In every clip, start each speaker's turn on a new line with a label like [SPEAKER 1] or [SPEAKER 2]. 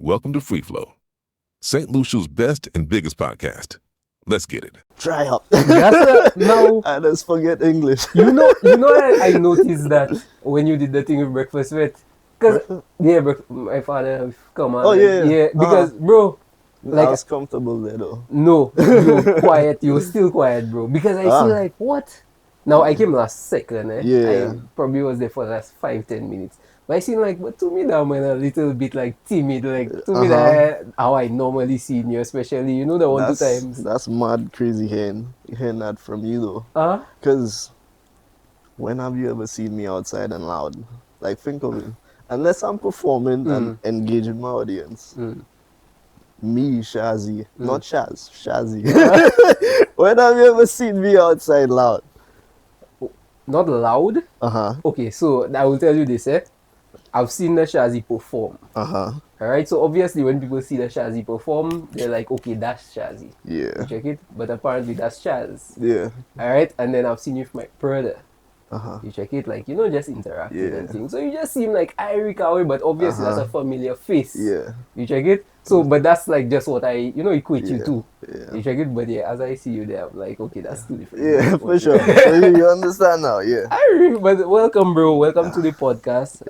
[SPEAKER 1] Welcome to Free Flow, St. Lucia's best and biggest podcast. Let's get it.
[SPEAKER 2] Try up.
[SPEAKER 3] Now,
[SPEAKER 2] I just forget English.
[SPEAKER 3] I noticed that when you did the thing with breakfast with, because my father come on.
[SPEAKER 2] Oh, yeah.
[SPEAKER 3] Because bro,
[SPEAKER 2] I was comfortable there though.
[SPEAKER 3] no, you quiet, you still quiet, bro. Because I see like what? Now I came last second,
[SPEAKER 2] Yeah.
[SPEAKER 3] I probably was there for the last 5-10 minutes. But I seem like, but to me that man a little bit like timid, like to me that how I normally see you, especially the 1-2 times.
[SPEAKER 2] That's mad crazy hearing that from you though. Because when have you ever seen me outside and loud? Like think of it. Unless I'm performing and engaging my audience. Me, Chazzi, not Chazz, Chazzi. When have you ever seen me outside loud?
[SPEAKER 3] Not loud? Okay, so I will tell you this, I've seen the Chazzi perform. Alright, so obviously when people see the Chazzi perform, they're like, okay, that's Chazzi.
[SPEAKER 2] Yeah.
[SPEAKER 3] You check it? But apparently that's Chazz.
[SPEAKER 2] Yeah.
[SPEAKER 3] Alright, and then I've seen you with my brother. You check it, like, just interacting and things. So you just seem like Eric away, but obviously that's a familiar face.
[SPEAKER 2] Yeah.
[SPEAKER 3] You check it? So, but that's like just what I, equate you to.
[SPEAKER 2] Yeah.
[SPEAKER 3] You check it? But yeah, as I see you there, I'm like, okay, that's too different.
[SPEAKER 2] Yeah, for sure. So you understand now, yeah.
[SPEAKER 3] But welcome, bro. Welcome to the podcast.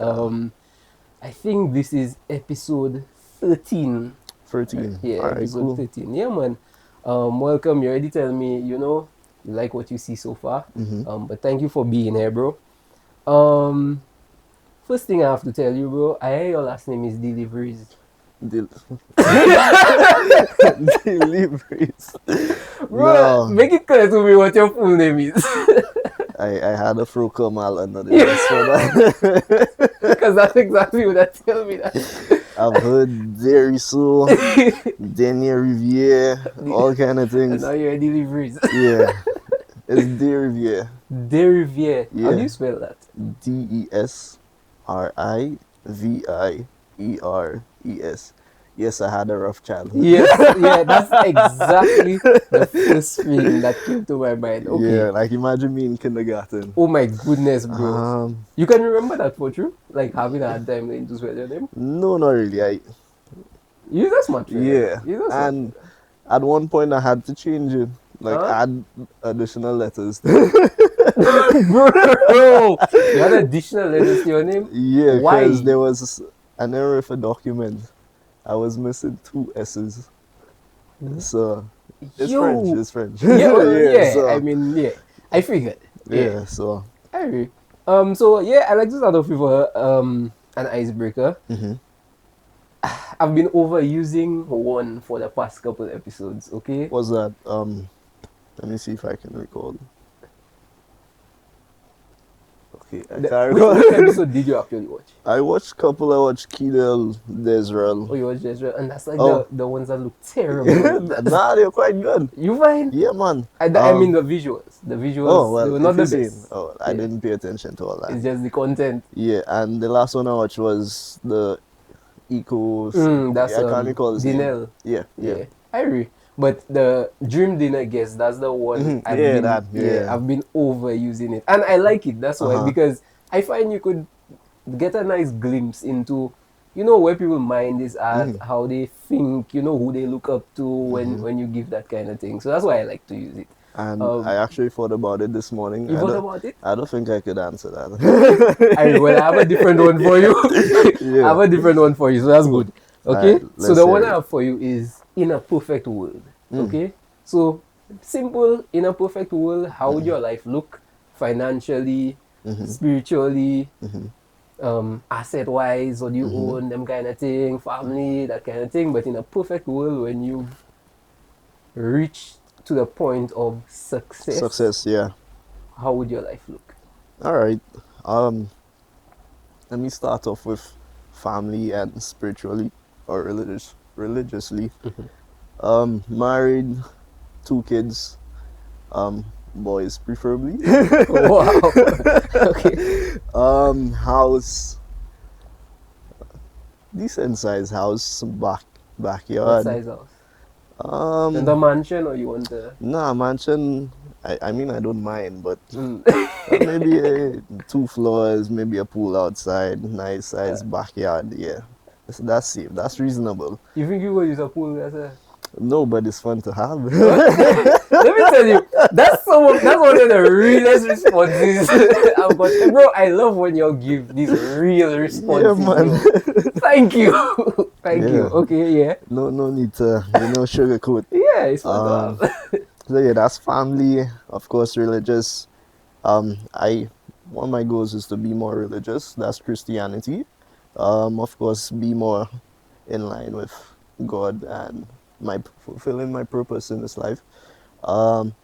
[SPEAKER 3] I think this is episode 13.
[SPEAKER 2] 13.
[SPEAKER 3] Yeah,
[SPEAKER 2] All right,
[SPEAKER 3] episode
[SPEAKER 2] cool.
[SPEAKER 3] 13. Yeah, man. Welcome. You already tell me, you like what you see so far. But thank you for being here, bro. First thing I have to tell you, bro, I hear your last name is Desrivieres.
[SPEAKER 2] Deliveries.
[SPEAKER 3] Bro,
[SPEAKER 2] No.
[SPEAKER 3] make it clear to me what your full name is.
[SPEAKER 2] I had a fro mal under the dress for that.
[SPEAKER 3] Because that's exactly what that tell me that.
[SPEAKER 2] I've heard Desrivieres, Desrivieres, all kind of
[SPEAKER 3] And
[SPEAKER 2] things.
[SPEAKER 3] now you're Desrivieres.
[SPEAKER 2] Yeah. It's Desrivieres.
[SPEAKER 3] Desrivieres. How
[SPEAKER 2] Yeah.
[SPEAKER 3] do you spell that?
[SPEAKER 2] Desrivieres. Yes, I had a rough childhood.
[SPEAKER 3] Yes, yeah, that's exactly the first thing that came to my mind. Okay.
[SPEAKER 2] Yeah, like imagine me in kindergarten.
[SPEAKER 3] Oh my goodness, bro.
[SPEAKER 2] Um,
[SPEAKER 3] You can remember that for true? Like having a hard time to spell your name?
[SPEAKER 2] no, not really.
[SPEAKER 3] You're a smart fella.
[SPEAKER 2] Yeah,
[SPEAKER 3] You're a smart
[SPEAKER 2] and at one point I had to change it, like add additional letters.
[SPEAKER 3] Bro, you had additional letters to your name?
[SPEAKER 2] Yeah,
[SPEAKER 3] Why?
[SPEAKER 2] because there was an error with a document. I was missing 2 S's. So it's
[SPEAKER 3] Yo.
[SPEAKER 2] French. It's French.
[SPEAKER 3] Yeah,
[SPEAKER 2] so,
[SPEAKER 3] I mean, yeah. I figured.
[SPEAKER 2] yeah. So
[SPEAKER 3] I agree. So yeah, I like to start off with an icebreaker. I've been overusing one for the past couple episodes, okay?
[SPEAKER 2] what's that? Let me see if I can recall. Okay, I can't recall.
[SPEAKER 3] Which episode did you actually watch?
[SPEAKER 2] I watched couple. I watched Kidel, Desrel.
[SPEAKER 3] Oh, you watched Desrivieres, and that's like
[SPEAKER 2] Oh.
[SPEAKER 3] the ones that look terrible.
[SPEAKER 2] Nah, they're quite good.
[SPEAKER 3] You find?
[SPEAKER 2] Yeah, man.
[SPEAKER 3] I mean the visuals. The visuals,
[SPEAKER 2] Oh well,
[SPEAKER 3] they were not the
[SPEAKER 2] if you've
[SPEAKER 3] best.
[SPEAKER 2] seen- Oh, I didn't pay attention to all that.
[SPEAKER 3] It's just the content.
[SPEAKER 2] Yeah, and the last one I watched was the Eco.
[SPEAKER 3] That's
[SPEAKER 2] I can't recall his name.
[SPEAKER 3] Dinel.
[SPEAKER 2] Yeah.
[SPEAKER 3] I agree. But the Dream Dinner guest, that's the one I've been overusing it. And I like it, that's why, because I find you could get a nice glimpse into, where people's mind is at, how they think, who they look up to when you give that kind of thing. So that's why I like to use it.
[SPEAKER 2] And I actually thought about it this morning.
[SPEAKER 3] You thought about it?
[SPEAKER 2] I don't think I could answer that.
[SPEAKER 3] Well, I have a different one for you.
[SPEAKER 2] Yeah.
[SPEAKER 3] I have a different one for you, so that's good. Okay?
[SPEAKER 2] Alright,
[SPEAKER 3] So
[SPEAKER 2] let's
[SPEAKER 3] the
[SPEAKER 2] hear
[SPEAKER 3] one
[SPEAKER 2] it.
[SPEAKER 3] I have for you is in a perfect world. Okay? So simple, in a perfect world, how would your life look financially, spiritually, asset wise, what do you own, them kind of thing, family, that kind of thing. But in a perfect world, when you've reached to the point of
[SPEAKER 2] Success, yeah.
[SPEAKER 3] how would your life look?
[SPEAKER 2] All right. Let me start off with family and spiritually or religiously. Married, 2 kids, boys preferably.
[SPEAKER 3] Wow. Okay.
[SPEAKER 2] House, decent size house,
[SPEAKER 3] What
[SPEAKER 2] backyard.
[SPEAKER 3] size house? In the mansion, or you want the...
[SPEAKER 2] Nah, mansion. I mean, I don't mind, but maybe 2 floors, maybe a pool outside, nice size backyard. Yeah, That's safe. That's reasonable.
[SPEAKER 3] You think you will use a pool as a...
[SPEAKER 2] No, but it's fun to have.
[SPEAKER 3] Let me tell you, that's one of the realest responses I've got. Bro, I love when you give these real responses.
[SPEAKER 2] Yeah, man.
[SPEAKER 3] Thank you. Thank you. Okay, yeah.
[SPEAKER 2] No need to, sugarcoat.
[SPEAKER 3] Yeah, it's fun to have.
[SPEAKER 2] So yeah, that's family. Of course, religious. One of my goals is to be more religious. That's Christianity. Of course, be more in line with God and fulfilling my purpose in this life.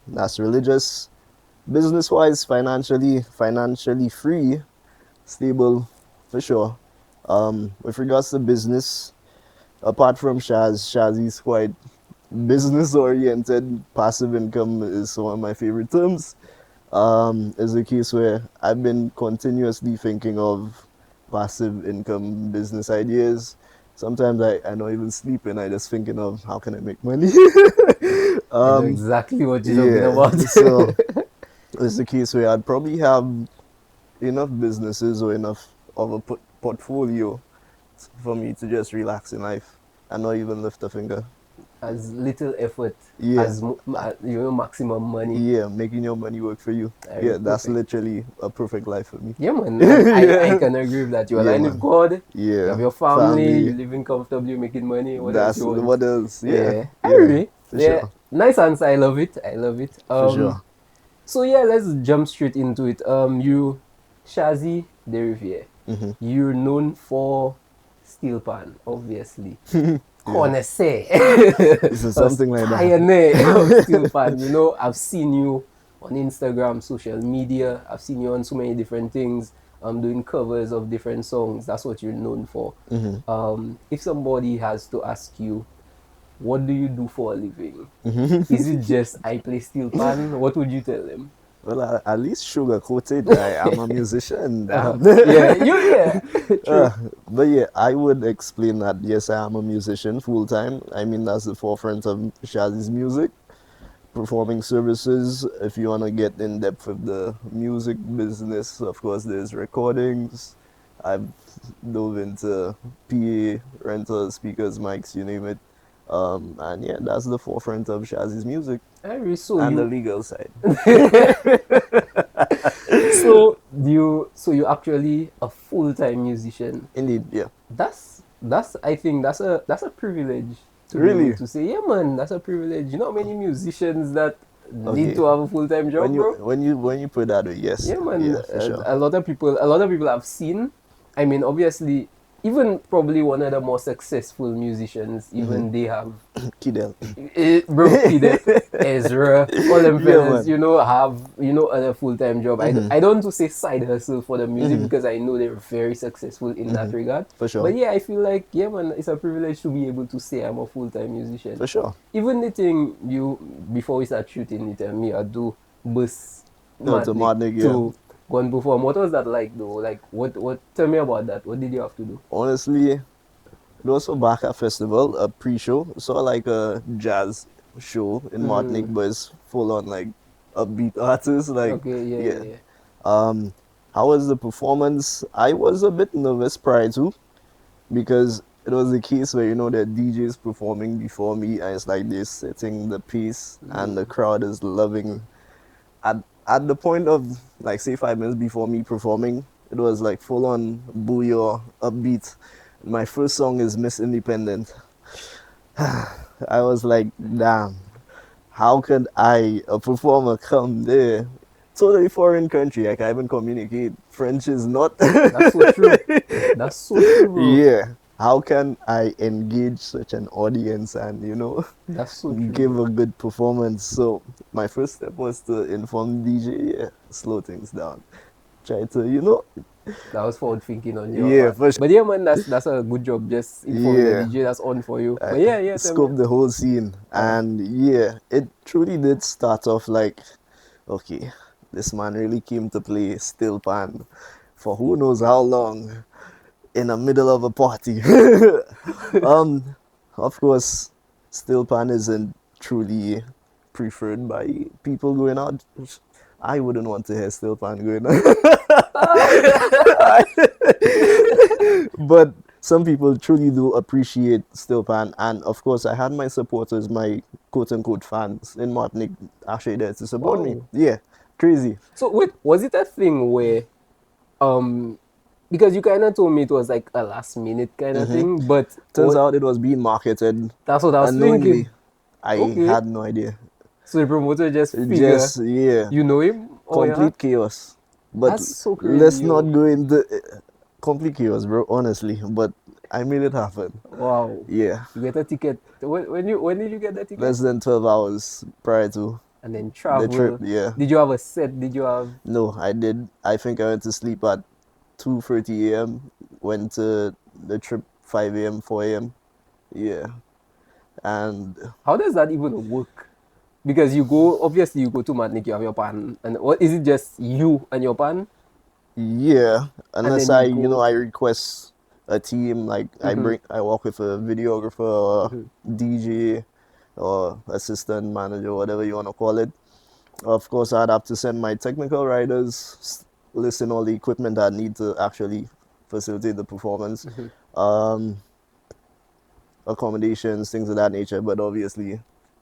[SPEAKER 2] That's religious. Business-wise, financially free, stable, for sure. With regards to business, apart from Chazzi is quite business-oriented. Passive income is one of my favorite terms. Is a case where I've been continuously thinking of passive income business ideas. Sometimes I don't even sleep and I just thinking of how can I make money.
[SPEAKER 3] I know exactly what you're talking about.
[SPEAKER 2] So it's a case where I'd probably have enough businesses or enough of a portfolio for me to just relax in life and not even lift a finger.
[SPEAKER 3] As little effort as maximum money.
[SPEAKER 2] Yeah, making your money work for you. That's literally a perfect life for me.
[SPEAKER 3] Yeah, man. I can agree with that. You align with God.
[SPEAKER 2] Yeah.
[SPEAKER 3] You have your family. You're living comfortably. You're making money. What else?
[SPEAKER 2] Yeah.
[SPEAKER 3] I agree.
[SPEAKER 2] Sure.
[SPEAKER 3] Nice answer. I love it.
[SPEAKER 2] For sure.
[SPEAKER 3] So yeah, let's jump straight into it. You, Chazzi Desrivieres.
[SPEAKER 2] Mm-hmm.
[SPEAKER 3] You're known for steel pan, obviously. Connoisseur.
[SPEAKER 2] This is something like that.
[SPEAKER 3] Pioneer of steel pan. I've seen you on Instagram, social media. I've seen you on so many different things. Doing covers of different songs. That's what you're known for.
[SPEAKER 2] Mm-hmm.
[SPEAKER 3] If somebody has to ask you, what do you do for a living? Is it just I play steel pan? What would you tell them?
[SPEAKER 2] Well, at least sugarcoated. I'm a musician. But yeah, I would explain that yes, I am a musician full time. I mean, that's the forefront of Chazzi's music. Performing services. If you want to get in depth with the music business, of course, there's recordings. I've dove into PA, rentals, speakers, mics, you name it. And yeah, that's the forefront of Chazzi's music. The legal side.
[SPEAKER 3] So you're actually a full-time musician.
[SPEAKER 2] Indeed, yeah.
[SPEAKER 3] I think that's a privilege to be able to say, yeah, man, that's a privilege. You know how many musicians that need to have a full-time job, bro?
[SPEAKER 2] When you put that way, yes.
[SPEAKER 3] Yeah, man.
[SPEAKER 2] Yeah, for sure.
[SPEAKER 3] A lot of people I've seen. I mean, obviously, even probably one of the more successful musicians, even they have
[SPEAKER 2] Kidel.
[SPEAKER 3] Kidel, Ezra, all them fellas, have other full-time job. I don't want to say side hustle for the music because I know they're very successful in that regard.
[SPEAKER 2] For sure.
[SPEAKER 3] But yeah, I feel like, yeah, man, it's a privilege to be able to say I'm a full-time musician.
[SPEAKER 2] For sure.
[SPEAKER 3] Even the thing before we start shooting, you tell me I do bus to go and perform. What was that like though? Like what tell me about that. What did you have to do?
[SPEAKER 2] Honestly, it was for Baka Festival, a pre-show. So like a jazz show in Martinique, but it's full on like upbeat artists. Like yeah. How was the performance? I was a bit nervous prior to, because it was the case where the DJs performing before me and it's like they're setting the pace and the crowd is loving. At the point of, like, say 5 minutes before me performing, it was like full on booyah, upbeat. My first song is Miss Independent. I was like, damn, how could a performer come there? Totally foreign country, I can't even communicate. French is not.
[SPEAKER 3] That's so true. That's so true.
[SPEAKER 2] Yeah. How can I engage such an audience and,
[SPEAKER 3] that's so true.
[SPEAKER 2] Give a good performance? So my first step was to inform the DJ, slow things down. Try to,
[SPEAKER 3] That was forward thinking on your
[SPEAKER 2] Yeah,
[SPEAKER 3] part.
[SPEAKER 2] for sure.
[SPEAKER 3] But yeah, man, that's a good job. Just informing the DJ that's on for you. But yeah.
[SPEAKER 2] Scope the whole scene. And yeah, it truly did start off like, okay, this man really came to play steel pan for who knows how long. In the middle of a party. Of course, steel pan isn't truly preferred by people going out. I wouldn't want to hear steel pan going on. But some people truly do appreciate Stillpan, and of course, I had my supporters, my quote-unquote fans in Martinique, actually there to support me.
[SPEAKER 3] Wow.
[SPEAKER 2] Yeah, crazy.
[SPEAKER 3] So wait, was it a thing where, because you kind of told me it was like a last minute kind of thing, but
[SPEAKER 2] Turns out it was being marketed
[SPEAKER 3] that's what I was
[SPEAKER 2] unknowingly.
[SPEAKER 3] thinking.
[SPEAKER 2] I
[SPEAKER 3] Okay.
[SPEAKER 2] had no idea.
[SPEAKER 3] So the promoter just figure,
[SPEAKER 2] Just, yeah,
[SPEAKER 3] you know him? Oh, yeah?
[SPEAKER 2] complete chaos. But
[SPEAKER 3] That's so crazy.
[SPEAKER 2] let's not go into complete chaos, bro, honestly. But I made it happen.
[SPEAKER 3] Wow.
[SPEAKER 2] Yeah.
[SPEAKER 3] You get a ticket. When did you get the ticket?
[SPEAKER 2] Less than 12 hours prior to
[SPEAKER 3] And then travel.
[SPEAKER 2] the trip, yeah.
[SPEAKER 3] Did you have a set? Did you have?
[SPEAKER 2] No, I did. I think I went to sleep at 2:30 a.m. Went to the trip 5 a.m., 4 a.m. Yeah. And
[SPEAKER 3] How does that even work? Because you go, obviously you go to Martinique, you have your pan, and what is it? Just you and your pan?
[SPEAKER 2] yeah, unless
[SPEAKER 3] then
[SPEAKER 2] I,
[SPEAKER 3] you go-
[SPEAKER 2] I request a team, like I work with a videographer or DJ or assistant manager, whatever you want to call it. Of course, I'd have to send my technical writers, listen all the equipment I need to actually facilitate the performance, accommodations, things of that nature. But obviously,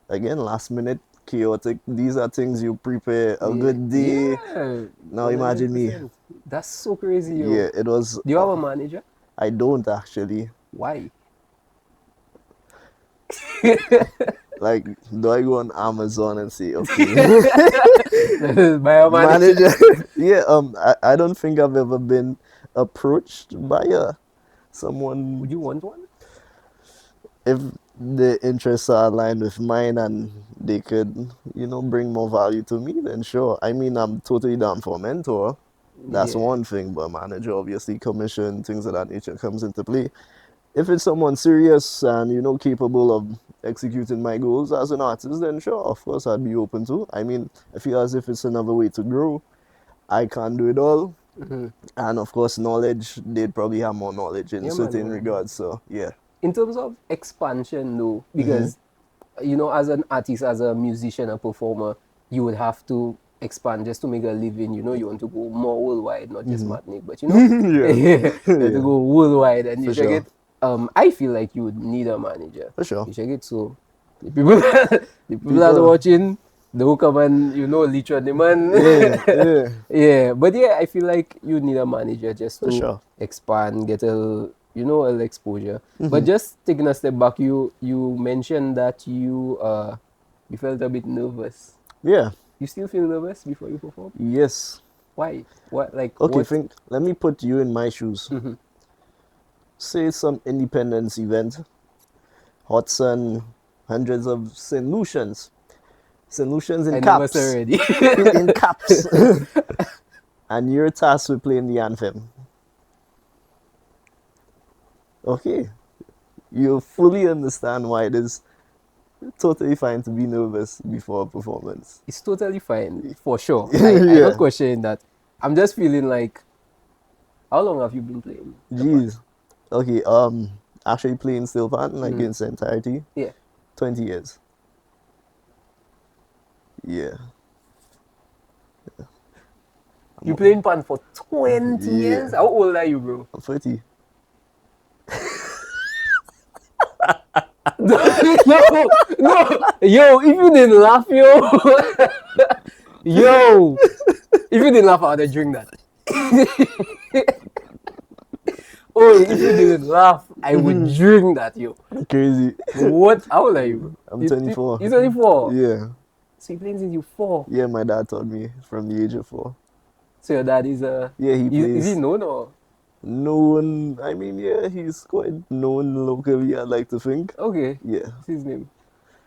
[SPEAKER 2] again, last minute, chaotic. These are things you prepare a good day.
[SPEAKER 3] Yeah.
[SPEAKER 2] Now imagine me.
[SPEAKER 3] 100%. That's so crazy, yo.
[SPEAKER 2] Yeah, it was.
[SPEAKER 3] Do you have a manager?
[SPEAKER 2] I don't actually.
[SPEAKER 3] Why?
[SPEAKER 2] Like, do I go on Amazon and say, okay,
[SPEAKER 3] By a manager.
[SPEAKER 2] manager? Yeah, I don't think I've ever been approached by someone.
[SPEAKER 3] Would you want one?
[SPEAKER 2] If the interests are aligned with mine and they could, bring more value to me, then sure. I mean, I'm totally down for a mentor. That's
[SPEAKER 3] Yeah.
[SPEAKER 2] one thing, but manager, obviously, commission, things of that nature comes into play. If it's someone serious and, capable of executing my goals as an artist, then sure, of course, I'd be open to. I mean, I feel as if it's another way to grow. I can't do it all. And of course, knowledge, they'd probably have more knowledge in
[SPEAKER 3] Yeah,
[SPEAKER 2] certain
[SPEAKER 3] man.
[SPEAKER 2] regards. So, yeah.
[SPEAKER 3] In terms of expansion, though, because as an artist, as a musician, a performer, you would have to expand just to make a living. You want to go more worldwide, not just Martinique, but
[SPEAKER 2] Yeah.
[SPEAKER 3] you have to go worldwide, and you
[SPEAKER 2] For
[SPEAKER 3] check
[SPEAKER 2] sure.
[SPEAKER 3] it. I feel like you would need a manager.
[SPEAKER 2] For sure.
[SPEAKER 3] You check it. So the people, the people that are watching, they will come and leech on the man.
[SPEAKER 2] Yeah.
[SPEAKER 3] Yeah, but yeah, I feel like you need a manager just
[SPEAKER 2] For
[SPEAKER 3] to
[SPEAKER 2] sure.
[SPEAKER 3] expand, get a little exposure. But just taking a step back, you mentioned that you felt a bit nervous.
[SPEAKER 2] Yeah.
[SPEAKER 3] You still feel nervous before you perform?
[SPEAKER 2] Yes.
[SPEAKER 3] Why? What like?
[SPEAKER 2] Okay,
[SPEAKER 3] what?
[SPEAKER 2] let me put you in my shoes. Say some independence event, hot sun, hundreds of St. Lucians. St. Lucians in
[SPEAKER 3] I
[SPEAKER 2] caps.
[SPEAKER 3] nervous already.
[SPEAKER 2] In caps. And you're tasked with playing the anthem. Okay. You fully understand why it is totally fine to be nervous before a performance.
[SPEAKER 3] It's totally fine, for sure.
[SPEAKER 2] Yeah.
[SPEAKER 3] I'm not questioning that. I'm just feeling like, how long have you been playing?
[SPEAKER 2] Jeez. Okay, actually playing Stillpan, like in its entirety,
[SPEAKER 3] Yeah.
[SPEAKER 2] 20 years. Yeah.
[SPEAKER 3] You playing pan for 20
[SPEAKER 2] Yeah.
[SPEAKER 3] years? How old are you, bro?
[SPEAKER 2] I'm 30.
[SPEAKER 3] No, yo, if you didn't laugh, yo, if you didn't laugh, I would have drink that. Oh, if you didn't laugh, I would drink that, yo.
[SPEAKER 2] Crazy.
[SPEAKER 3] What? How old are you?
[SPEAKER 2] I'm 24.
[SPEAKER 3] You're 24?
[SPEAKER 2] Yeah.
[SPEAKER 3] So you're playing since you're 4?
[SPEAKER 2] Yeah, my dad taught me from the age of 4.
[SPEAKER 3] So your dad is a...
[SPEAKER 2] Yeah, he plays.
[SPEAKER 3] Is he known or?
[SPEAKER 2] Known, I mean, yeah, he's quite known locally, I'd like to think.
[SPEAKER 3] Okay.
[SPEAKER 2] Yeah.
[SPEAKER 3] What's his name?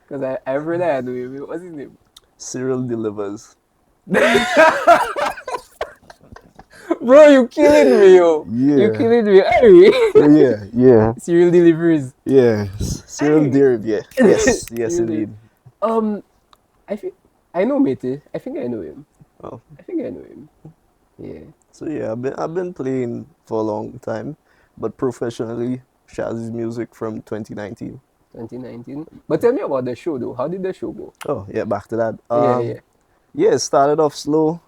[SPEAKER 3] Because I read I know him. What's his name?
[SPEAKER 2] Cyril delivers.
[SPEAKER 3] Bro, you killing me, yo.
[SPEAKER 2] Yeah.
[SPEAKER 3] You killing me. Hey.
[SPEAKER 2] Yeah.
[SPEAKER 3] Serial deliveries.
[SPEAKER 2] Yeah. Cyril Deriv, yeah. Yes, yes,
[SPEAKER 3] Cyril
[SPEAKER 2] indeed.
[SPEAKER 3] I know Mete. I think I know him.
[SPEAKER 2] Oh.
[SPEAKER 3] I think I know him. Yeah.
[SPEAKER 2] So yeah, I've been playing for a long time, but professionally, Chazzi's music from 2019.
[SPEAKER 3] 2019. But tell me about the show though. How did the show go?
[SPEAKER 2] Oh yeah, back to that.
[SPEAKER 3] Yeah.
[SPEAKER 2] Yeah, it started off slow.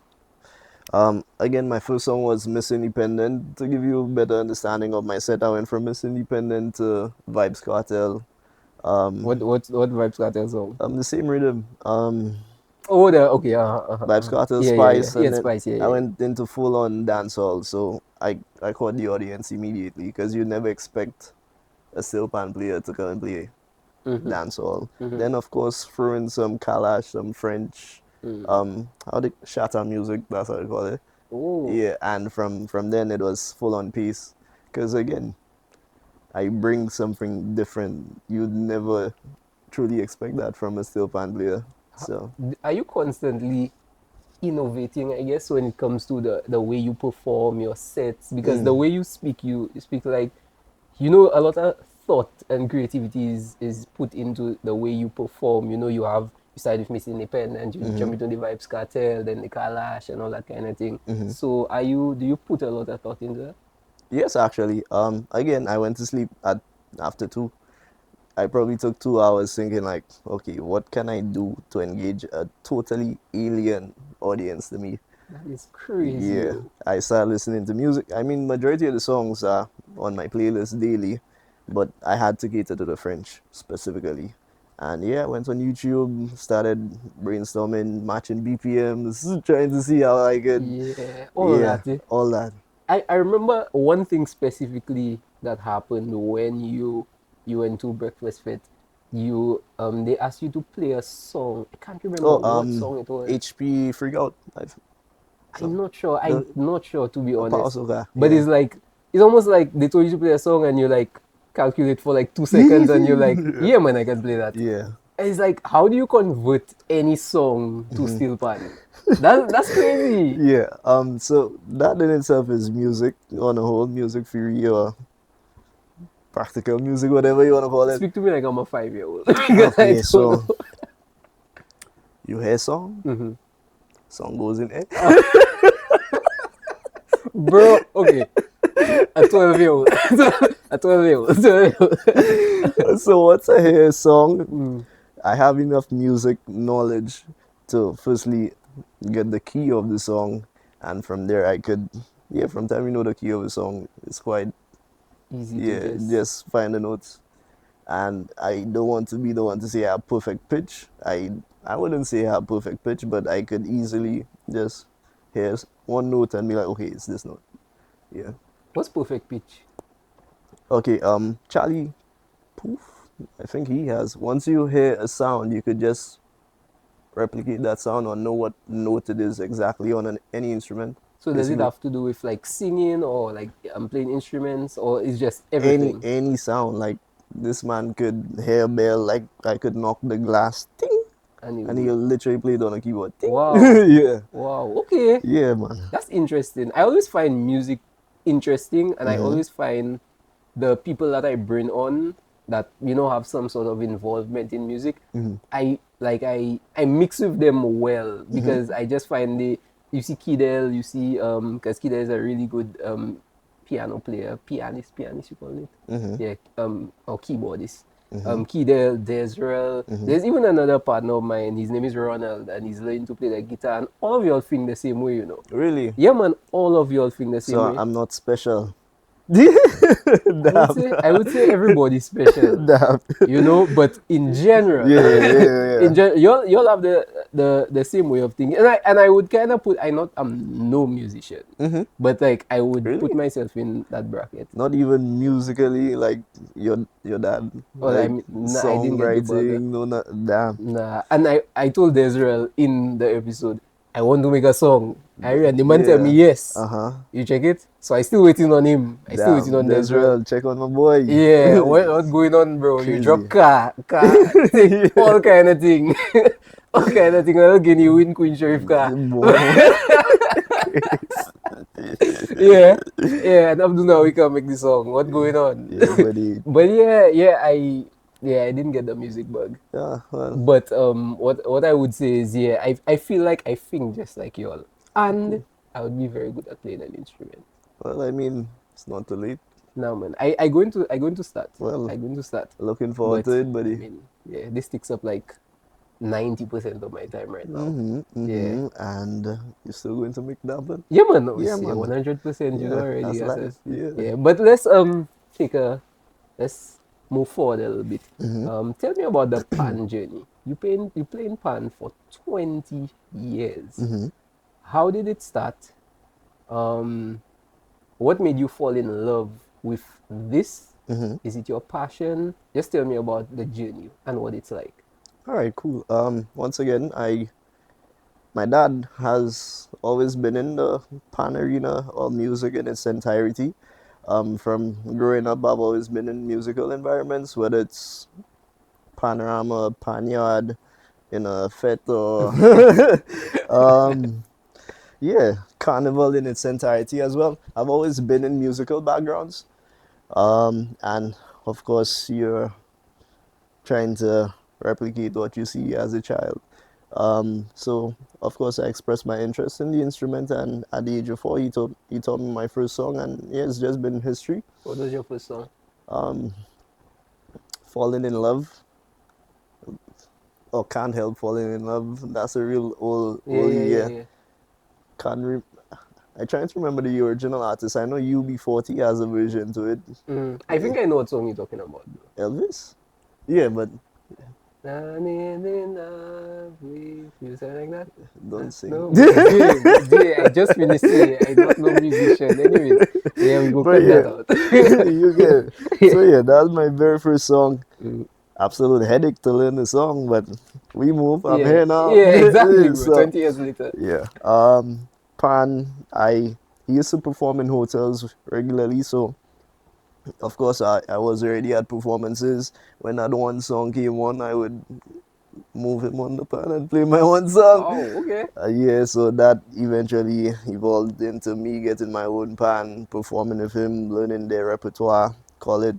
[SPEAKER 2] Again, my first song was Miss Independent. To give you a better understanding of my set, I went from Miss Independent to Vibes Cartel.
[SPEAKER 3] What Vibes Cartel song?
[SPEAKER 2] The same rhythm.
[SPEAKER 3] Oh, okay.
[SPEAKER 2] Vibes Cartel,
[SPEAKER 3] Yeah.
[SPEAKER 2] Spice,
[SPEAKER 3] Yeah,
[SPEAKER 2] and then
[SPEAKER 3] Spice. Yeah,
[SPEAKER 2] I went into full on dancehall. So I caught the audience immediately because you never expect a steel pan player to come and play dancehall. Then of course throw in some Kalash, some French, how they shatter music, that's how they call it.
[SPEAKER 3] Oh.
[SPEAKER 2] Yeah, and from then it was full on peace. Because again, I bring something different. You'd never truly expect that from a steel pan player. So
[SPEAKER 3] Are you constantly innovating, I guess, when it comes to the way you perform your sets? Because the way you speak like, a lot of thought and creativity is put into the way you perform. You started with Miss Independent, you jump into the Vibes Cartel, then the Kalash and all that kind of thing. So do you put a lot of thought into that?
[SPEAKER 2] yes, actually. Again, I went to sleep at after 2. I probably took 2 hours thinking like, okay, what can I do to engage a totally alien audience to me?
[SPEAKER 3] That is crazy.
[SPEAKER 2] Yeah,
[SPEAKER 3] Yo.
[SPEAKER 2] I started listening to music. I mean, majority of the songs are on my playlist daily, but I had to cater to the French specifically. And yeah, I went on YouTube, started brainstorming, matching BPMs, trying to see how I could,
[SPEAKER 3] Yeah, all
[SPEAKER 2] yeah,
[SPEAKER 3] that.
[SPEAKER 2] all that.
[SPEAKER 3] I remember one thing specifically that happened when you went to Breakfast Fit. They asked you to play a song. I can't remember
[SPEAKER 2] Oh,
[SPEAKER 3] what song it was.
[SPEAKER 2] HP Freak Out.
[SPEAKER 3] I'm not sure.
[SPEAKER 2] The
[SPEAKER 3] I'm not sure, to be
[SPEAKER 2] Power
[SPEAKER 3] honest.
[SPEAKER 2] Soca,
[SPEAKER 3] But
[SPEAKER 2] yeah.
[SPEAKER 3] it's almost like they told you to play a song and you like calculate for like 2 seconds and you're like, yeah man, I can play that.
[SPEAKER 2] Yeah.
[SPEAKER 3] And it's like, how do you convert any song to steel pan? That's crazy.
[SPEAKER 2] Yeah. So that in itself is music on a whole, music theory or practical music, whatever you want to call it.
[SPEAKER 3] Speak to me like I'm a 5-year-old. Because I
[SPEAKER 2] Okay,
[SPEAKER 3] don't
[SPEAKER 2] so
[SPEAKER 3] know.
[SPEAKER 2] you hear song, song goes in.
[SPEAKER 3] Bro, okay. A 12-year-old. A 12-year-old.
[SPEAKER 2] So once I hear a song, I have enough music knowledge to firstly get the key of the song, and from there I could, yeah, from time you know the key of the song, it's quite,
[SPEAKER 3] Easy
[SPEAKER 2] yeah,
[SPEAKER 3] to
[SPEAKER 2] just find the notes. And I don't want to be the one to say I have perfect pitch. I wouldn't say I have perfect pitch, but I could easily just hear one note and be like, okay, it's this note. Yeah.
[SPEAKER 3] What's perfect pitch?
[SPEAKER 2] Okay, Charlie Poof, I think he has. Once you hear a sound, you could just replicate that sound or know what note it is exactly on any instrument.
[SPEAKER 3] So does it
[SPEAKER 2] Basically,
[SPEAKER 3] have to do with like singing or like I'm playing instruments or it's just
[SPEAKER 2] any
[SPEAKER 3] everything?
[SPEAKER 2] any sound. Like this man could hear a bell, like I could knock the glass, ting, and he'll literally play it on a keyboard. Ting.
[SPEAKER 3] Wow.
[SPEAKER 2] Yeah.
[SPEAKER 3] Wow. Okay.
[SPEAKER 2] Yeah, man.
[SPEAKER 3] That's interesting. I always find music interesting and I always find the people that I bring on that have some sort of involvement in music, I mix with them well because I just find you see Kidel, you see because Kidel is a really good piano player, pianist you call it, yeah, or keyboardist. Kidel, Desrivieres. There's even another partner of mine. His name is Ronald, and he's learning to play the guitar. And all of y'all think the same way,
[SPEAKER 2] Really?
[SPEAKER 3] Yeah, man. All of y'all think the same
[SPEAKER 2] So
[SPEAKER 3] way.
[SPEAKER 2] I'm not special.
[SPEAKER 3] I would say everybody's special.
[SPEAKER 2] Damn.
[SPEAKER 3] But in general,
[SPEAKER 2] Yeah.
[SPEAKER 3] in you'll have the same way of thinking. And I would kind of I'm no musician, but like I would
[SPEAKER 2] Really?
[SPEAKER 3] put myself in that bracket.
[SPEAKER 2] Not even musically, like your dad.
[SPEAKER 3] Well,
[SPEAKER 2] Like
[SPEAKER 3] I didn't get the bug.
[SPEAKER 2] songwriting, no, not damn.
[SPEAKER 3] Nah, and I told Desrivieres in the episode, I want to make a song. And the man tell me yes. You check it? So I still waiting on him. I still waiting on Desrivieres.
[SPEAKER 2] Check on my boy.
[SPEAKER 3] Yeah, what's going on, bro? You
[SPEAKER 2] Crazy.
[SPEAKER 3] drop car, all kind of thing. All kind of thing. I'll give you win Queen Sheriff car. Yeah. And Abdullah, we can make this song. What's going on?
[SPEAKER 2] Yeah, buddy.
[SPEAKER 3] But I didn't get the music bug.
[SPEAKER 2] Yeah, well.
[SPEAKER 3] But what I would say is I feel like I think just like y'all, and I would be very good at playing an instrument.
[SPEAKER 2] Well, I mean, it's not too late.
[SPEAKER 3] No man, I going to start.
[SPEAKER 2] Well,
[SPEAKER 3] I'm going to start.
[SPEAKER 2] Looking forward to it, buddy.
[SPEAKER 3] I mean, this takes up like 90% of my time right now.
[SPEAKER 2] Mm-hmm. And you're still going to make that happen?
[SPEAKER 3] Yeah, man.
[SPEAKER 2] Yeah,
[SPEAKER 3] Yeah,
[SPEAKER 2] man.
[SPEAKER 3] 100%. You
[SPEAKER 2] Yeah,
[SPEAKER 3] already
[SPEAKER 2] that's life.
[SPEAKER 3] assess.
[SPEAKER 2] Yeah.
[SPEAKER 3] Yeah, but take a let's move forward a little bit. Tell me about the pan journey. You playing pan for 20 years. How did it start? Um, what made you fall in love with this? Is it your passion? Just tell me about the journey and what it's like.
[SPEAKER 2] All right, cool. Once again, my dad has always been in the pan arena or music in its entirety. From growing up, I've always been in musical environments, whether it's panorama, panyard, in a fete or yeah, carnival in its entirety as well. I've always been in musical backgrounds, and of course, you're trying to replicate what you see as a child. So of course I expressed my interest in the instrument, and at the age of 4, he taught me my first song, and yeah, it's just been history.
[SPEAKER 3] What was your first song?
[SPEAKER 2] Falling in love, or can't help falling in love. That's a real old yeah.
[SPEAKER 3] Yeah.
[SPEAKER 2] Can't re- I trying to remember the original artist. I know UB40 has a version to it.
[SPEAKER 3] I think I know what song you're talking about, though.
[SPEAKER 2] Elvis? Yeah, but
[SPEAKER 3] I'm in love with you, something like that.
[SPEAKER 2] don't sing.
[SPEAKER 3] No, I just finished saying I'm not no musician. Anyways, yeah, we go
[SPEAKER 2] But
[SPEAKER 3] cut
[SPEAKER 2] yeah,
[SPEAKER 3] that out.
[SPEAKER 2] you get it. So yeah, that was my very first song. Absolute headache to learn the song, but we move. I'm here now.
[SPEAKER 3] Yeah, exactly, bro.
[SPEAKER 2] So,
[SPEAKER 3] 20 years later.
[SPEAKER 2] yeah. Pan, he used to perform in hotels regularly, so of course I was already at performances. When that one song came on, I would move him on the pan and play my one song.
[SPEAKER 3] Oh, okay.
[SPEAKER 2] Yeah, so that eventually evolved into me getting my own pan, performing with him, learning their repertoire. Call it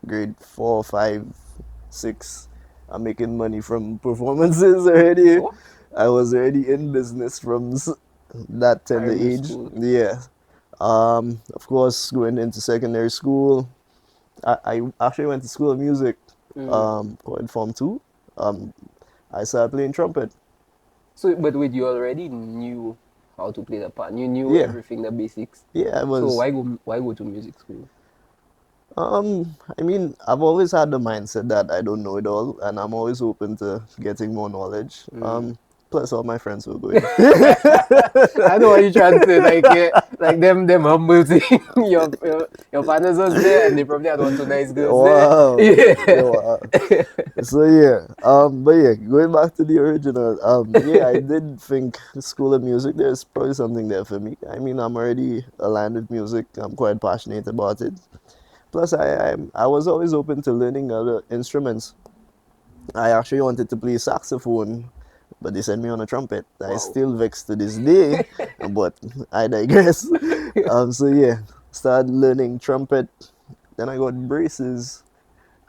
[SPEAKER 2] grade 4, 5, 6. I'm making money from performances already.
[SPEAKER 3] Oh.
[SPEAKER 2] I was already in business from that tender
[SPEAKER 3] Primary
[SPEAKER 2] age.
[SPEAKER 3] school.
[SPEAKER 2] Yeah. Of course, going into secondary school, I actually went to school of music. In Form 2. I started playing trumpet.
[SPEAKER 3] So, but wait, you already knew how to play the pan. You knew
[SPEAKER 2] Yeah.
[SPEAKER 3] everything, the basics.
[SPEAKER 2] Yeah, I was.
[SPEAKER 3] So why go to music school?
[SPEAKER 2] I mean, I've always had the mindset that I don't know it all, and I'm always open to getting more knowledge. Plus, all my friends were going.
[SPEAKER 3] I know what you're trying to say, like them humble thing. your partners was there, and they probably had 1 2 nice girls
[SPEAKER 2] Wow.
[SPEAKER 3] there. Yeah.
[SPEAKER 2] Wow. So yeah, but yeah, going back to the original, yeah, I did think School of Music, there's probably something there for me. I mean, I'm already aligned with music. I'm quite passionate about it. Plus, I was always open to learning other instruments. I actually wanted to play saxophone, but they sent me on a trumpet.
[SPEAKER 3] Wow.
[SPEAKER 2] I still vexed to this day, but I digress. So yeah, started learning trumpet. Then I got braces.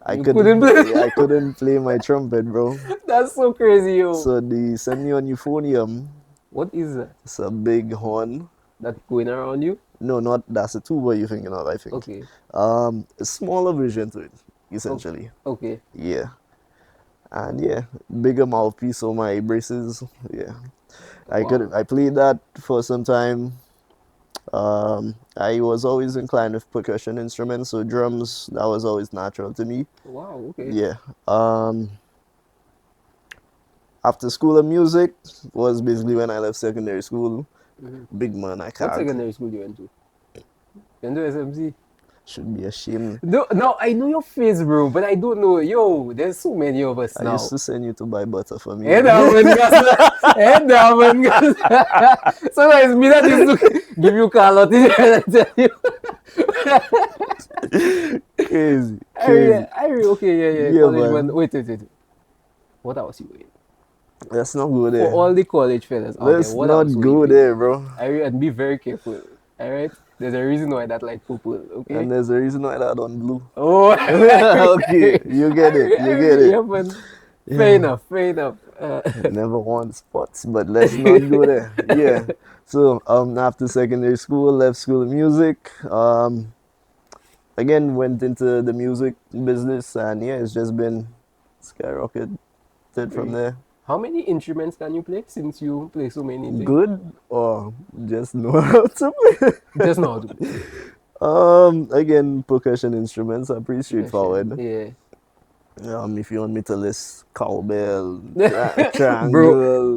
[SPEAKER 2] I couldn't play my trumpet, bro.
[SPEAKER 3] That's so crazy, yo.
[SPEAKER 2] So they sent me on euphonium.
[SPEAKER 3] What is that?
[SPEAKER 2] It's a big horn.
[SPEAKER 3] That going around you?
[SPEAKER 2] No, not that's a tuba you're thinking of, I think.
[SPEAKER 3] Okay.
[SPEAKER 2] A smaller version to it, essentially.
[SPEAKER 3] Okay.
[SPEAKER 2] Yeah. And yeah, bigger mouthpiece on my braces. Yeah. I played that for some time. I was always inclined with percussion instruments, so drums, that was always natural to me.
[SPEAKER 3] Wow, okay.
[SPEAKER 2] Yeah. After School of Music was basically when I left secondary school. Big man, I can't.
[SPEAKER 3] What secondary school you went to? You went to SMC?
[SPEAKER 2] Should be ashamed.
[SPEAKER 3] No, I know your face, bro, but I don't know. Yo, there's so many of us now.
[SPEAKER 2] I used to send you to buy butter for me.
[SPEAKER 3] So it's me that used to give you call out and tell you.
[SPEAKER 2] Crazy.
[SPEAKER 3] Okay,
[SPEAKER 2] Yeah,
[SPEAKER 3] college
[SPEAKER 2] man.
[SPEAKER 3] one. Wait. What else you wait?
[SPEAKER 2] Let's not go there.
[SPEAKER 3] For all the college fellas out
[SPEAKER 2] Let's
[SPEAKER 3] there, what
[SPEAKER 2] not
[SPEAKER 3] else
[SPEAKER 2] go there, bro.
[SPEAKER 3] And be very careful. Alright? There's a reason why that like purple, okay?
[SPEAKER 2] And there's a reason why that on blue.
[SPEAKER 3] Oh,
[SPEAKER 2] okay, you get it.
[SPEAKER 3] Yeah, man. Fair enough.
[SPEAKER 2] Never want spots, but let's not go there. Yeah. So after secondary school, left School of Music. Again, went into the music business, and yeah, it's just been skyrocket started from there.
[SPEAKER 3] How many instruments can you play since you play so many things?
[SPEAKER 2] Good or just know how to play?
[SPEAKER 3] Just know how to play.
[SPEAKER 2] Again, percussion instruments are pretty straightforward.
[SPEAKER 3] Yeah.
[SPEAKER 2] If you want me to list cowbell,
[SPEAKER 3] Bro,
[SPEAKER 2] triangle.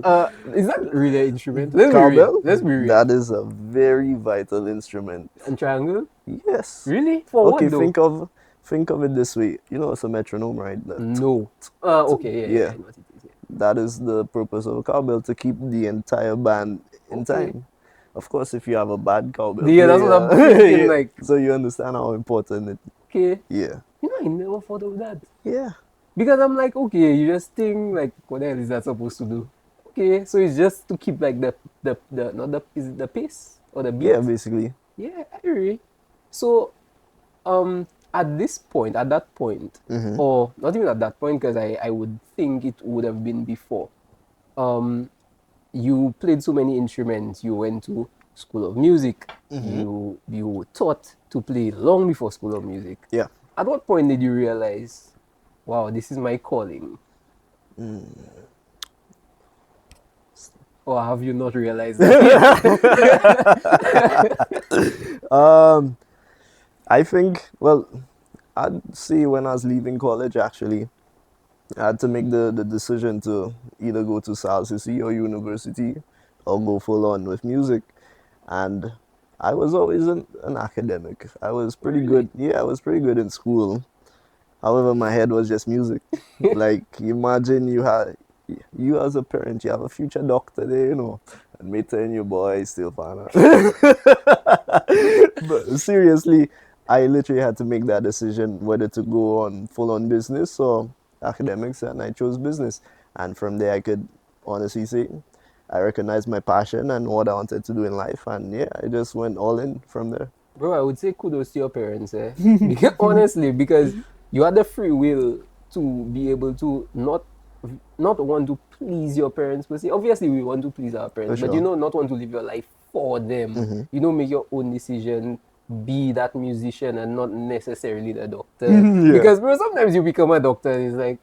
[SPEAKER 3] is that really an instrument? Let's be
[SPEAKER 2] Cowbell?
[SPEAKER 3] real. Let's be real.
[SPEAKER 2] That is a very vital instrument.
[SPEAKER 3] And triangle?
[SPEAKER 2] Yes.
[SPEAKER 3] Really? For
[SPEAKER 2] Okay,
[SPEAKER 3] what though?
[SPEAKER 2] think of it this way. You know, it's a metronome, right?
[SPEAKER 3] No. Okay, yeah. I know what it is, yeah.
[SPEAKER 2] That is the purpose of a cowbell, to keep the entire band in time. Of course, if you have a bad cowbell
[SPEAKER 3] Yeah, that's what I'm thinking, like.
[SPEAKER 2] So you understand how important it.
[SPEAKER 3] Okay.
[SPEAKER 2] Yeah.
[SPEAKER 3] You know, I never thought of that.
[SPEAKER 2] Yeah.
[SPEAKER 3] Because I'm like, okay, you just think like, what the hell is that supposed to do? Okay, so it's just to keep like is it the pace or the beat?
[SPEAKER 2] Yeah, basically.
[SPEAKER 3] Yeah, I agree. So, at that point, or not even at that point, because I would think it would have been before. You played so many instruments. You went to School of Music. You were taught to play long before School of Music.
[SPEAKER 2] Yeah.
[SPEAKER 3] At what point did you realize, wow, this is my calling? Or have you not realized that?
[SPEAKER 2] I think, well, I'd say when I was leaving college, actually, I had to make the decision to either go to Chazzi or university or go full on with music. And I was always an academic. I was pretty good. Yeah, I was pretty good in school. However, my head was just music. Like, imagine you as a parent, you have a future doctor there, you know, and me telling your boy still fine. But seriously, I literally had to make that decision whether to go on full on business or academics, and I chose business. And from there, I could honestly say I recognized my passion and what I wanted to do in life, and yeah, I just went all in from there.
[SPEAKER 3] Bro, I would say kudos to your parents, honestly, because you had the free will to be able to not want to please your parents per se. Obviously, we want to please our parents, but not want to live your life for them. Make your own decision, be that musician and not necessarily the doctor. Because, bro, sometimes you become a doctor and it's like,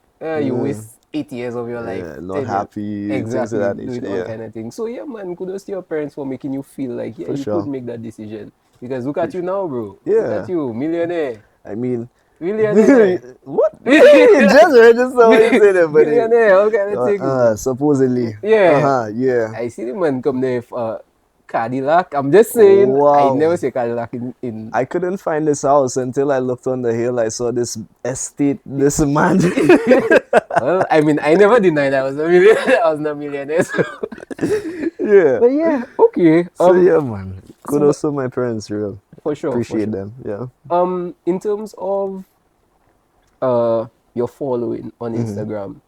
[SPEAKER 3] you waste 8 years of your life.
[SPEAKER 2] Not happy.
[SPEAKER 3] Exactly.
[SPEAKER 2] That
[SPEAKER 3] Doing all kind of things. So, yeah, man, kudos to your parents for making you feel like, you could make that decision. Because look at you now, bro.
[SPEAKER 2] Yeah.
[SPEAKER 3] Look at you, millionaire.
[SPEAKER 2] I mean,
[SPEAKER 3] millionaire.
[SPEAKER 2] What? You just registered when you say that, buddy.
[SPEAKER 3] Millionaire, all kind of things.
[SPEAKER 2] Supposedly.
[SPEAKER 3] Yeah.
[SPEAKER 2] Yeah.
[SPEAKER 3] I see the man come there for Cadillac. I'm just saying,
[SPEAKER 2] wow.
[SPEAKER 3] I never see Cadillac in...
[SPEAKER 2] I couldn't find this house until I looked on the hill. I saw this estate, this man.
[SPEAKER 3] Well, I mean, I never denied I was a millionaire. I was not a millionaire. So.
[SPEAKER 2] Yeah.
[SPEAKER 3] But yeah, okay.
[SPEAKER 2] So yeah, man. Kudos to my parents, real.
[SPEAKER 3] For sure.
[SPEAKER 2] Appreciate them. Yeah.
[SPEAKER 3] In terms of your following on Instagram,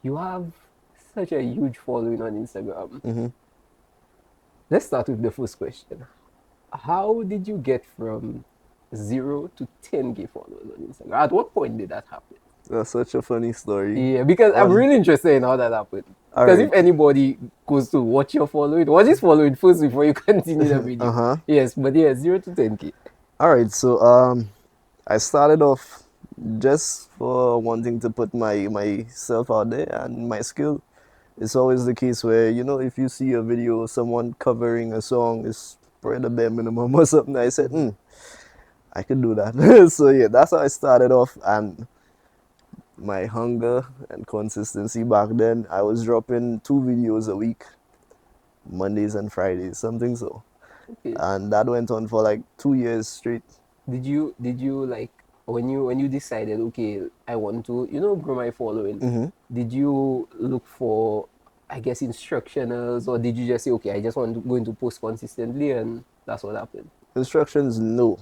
[SPEAKER 3] you have such a huge following on Instagram. Let's start with the first question. How did you get from 0 to 10K followers on Instagram? At what point did that happen?
[SPEAKER 2] That's such a funny story.
[SPEAKER 3] Yeah, because I'm really interested in how that happened. Because if anybody goes to watch your following, watch his following first before you continue the video. Yes, but yeah, 0 to 10K.
[SPEAKER 2] Alright, so I started off just for wanting to put myself out there and my skill. It's always the case where, if you see a video of someone covering a song, it's probably the bare minimum or something. I said, I could do that. So yeah, that's how I started off. And my hunger and consistency back then, I was dropping 2 videos a week, Mondays and Fridays, something so. Okay. And that went on for like 2 years straight.
[SPEAKER 3] Did you like, when you decided, okay, I want to, grow my following, did you look for, I guess, instructionals, or did you just say, okay, I just want to go into post consistently, and that's what happened?
[SPEAKER 2] Instructions, no.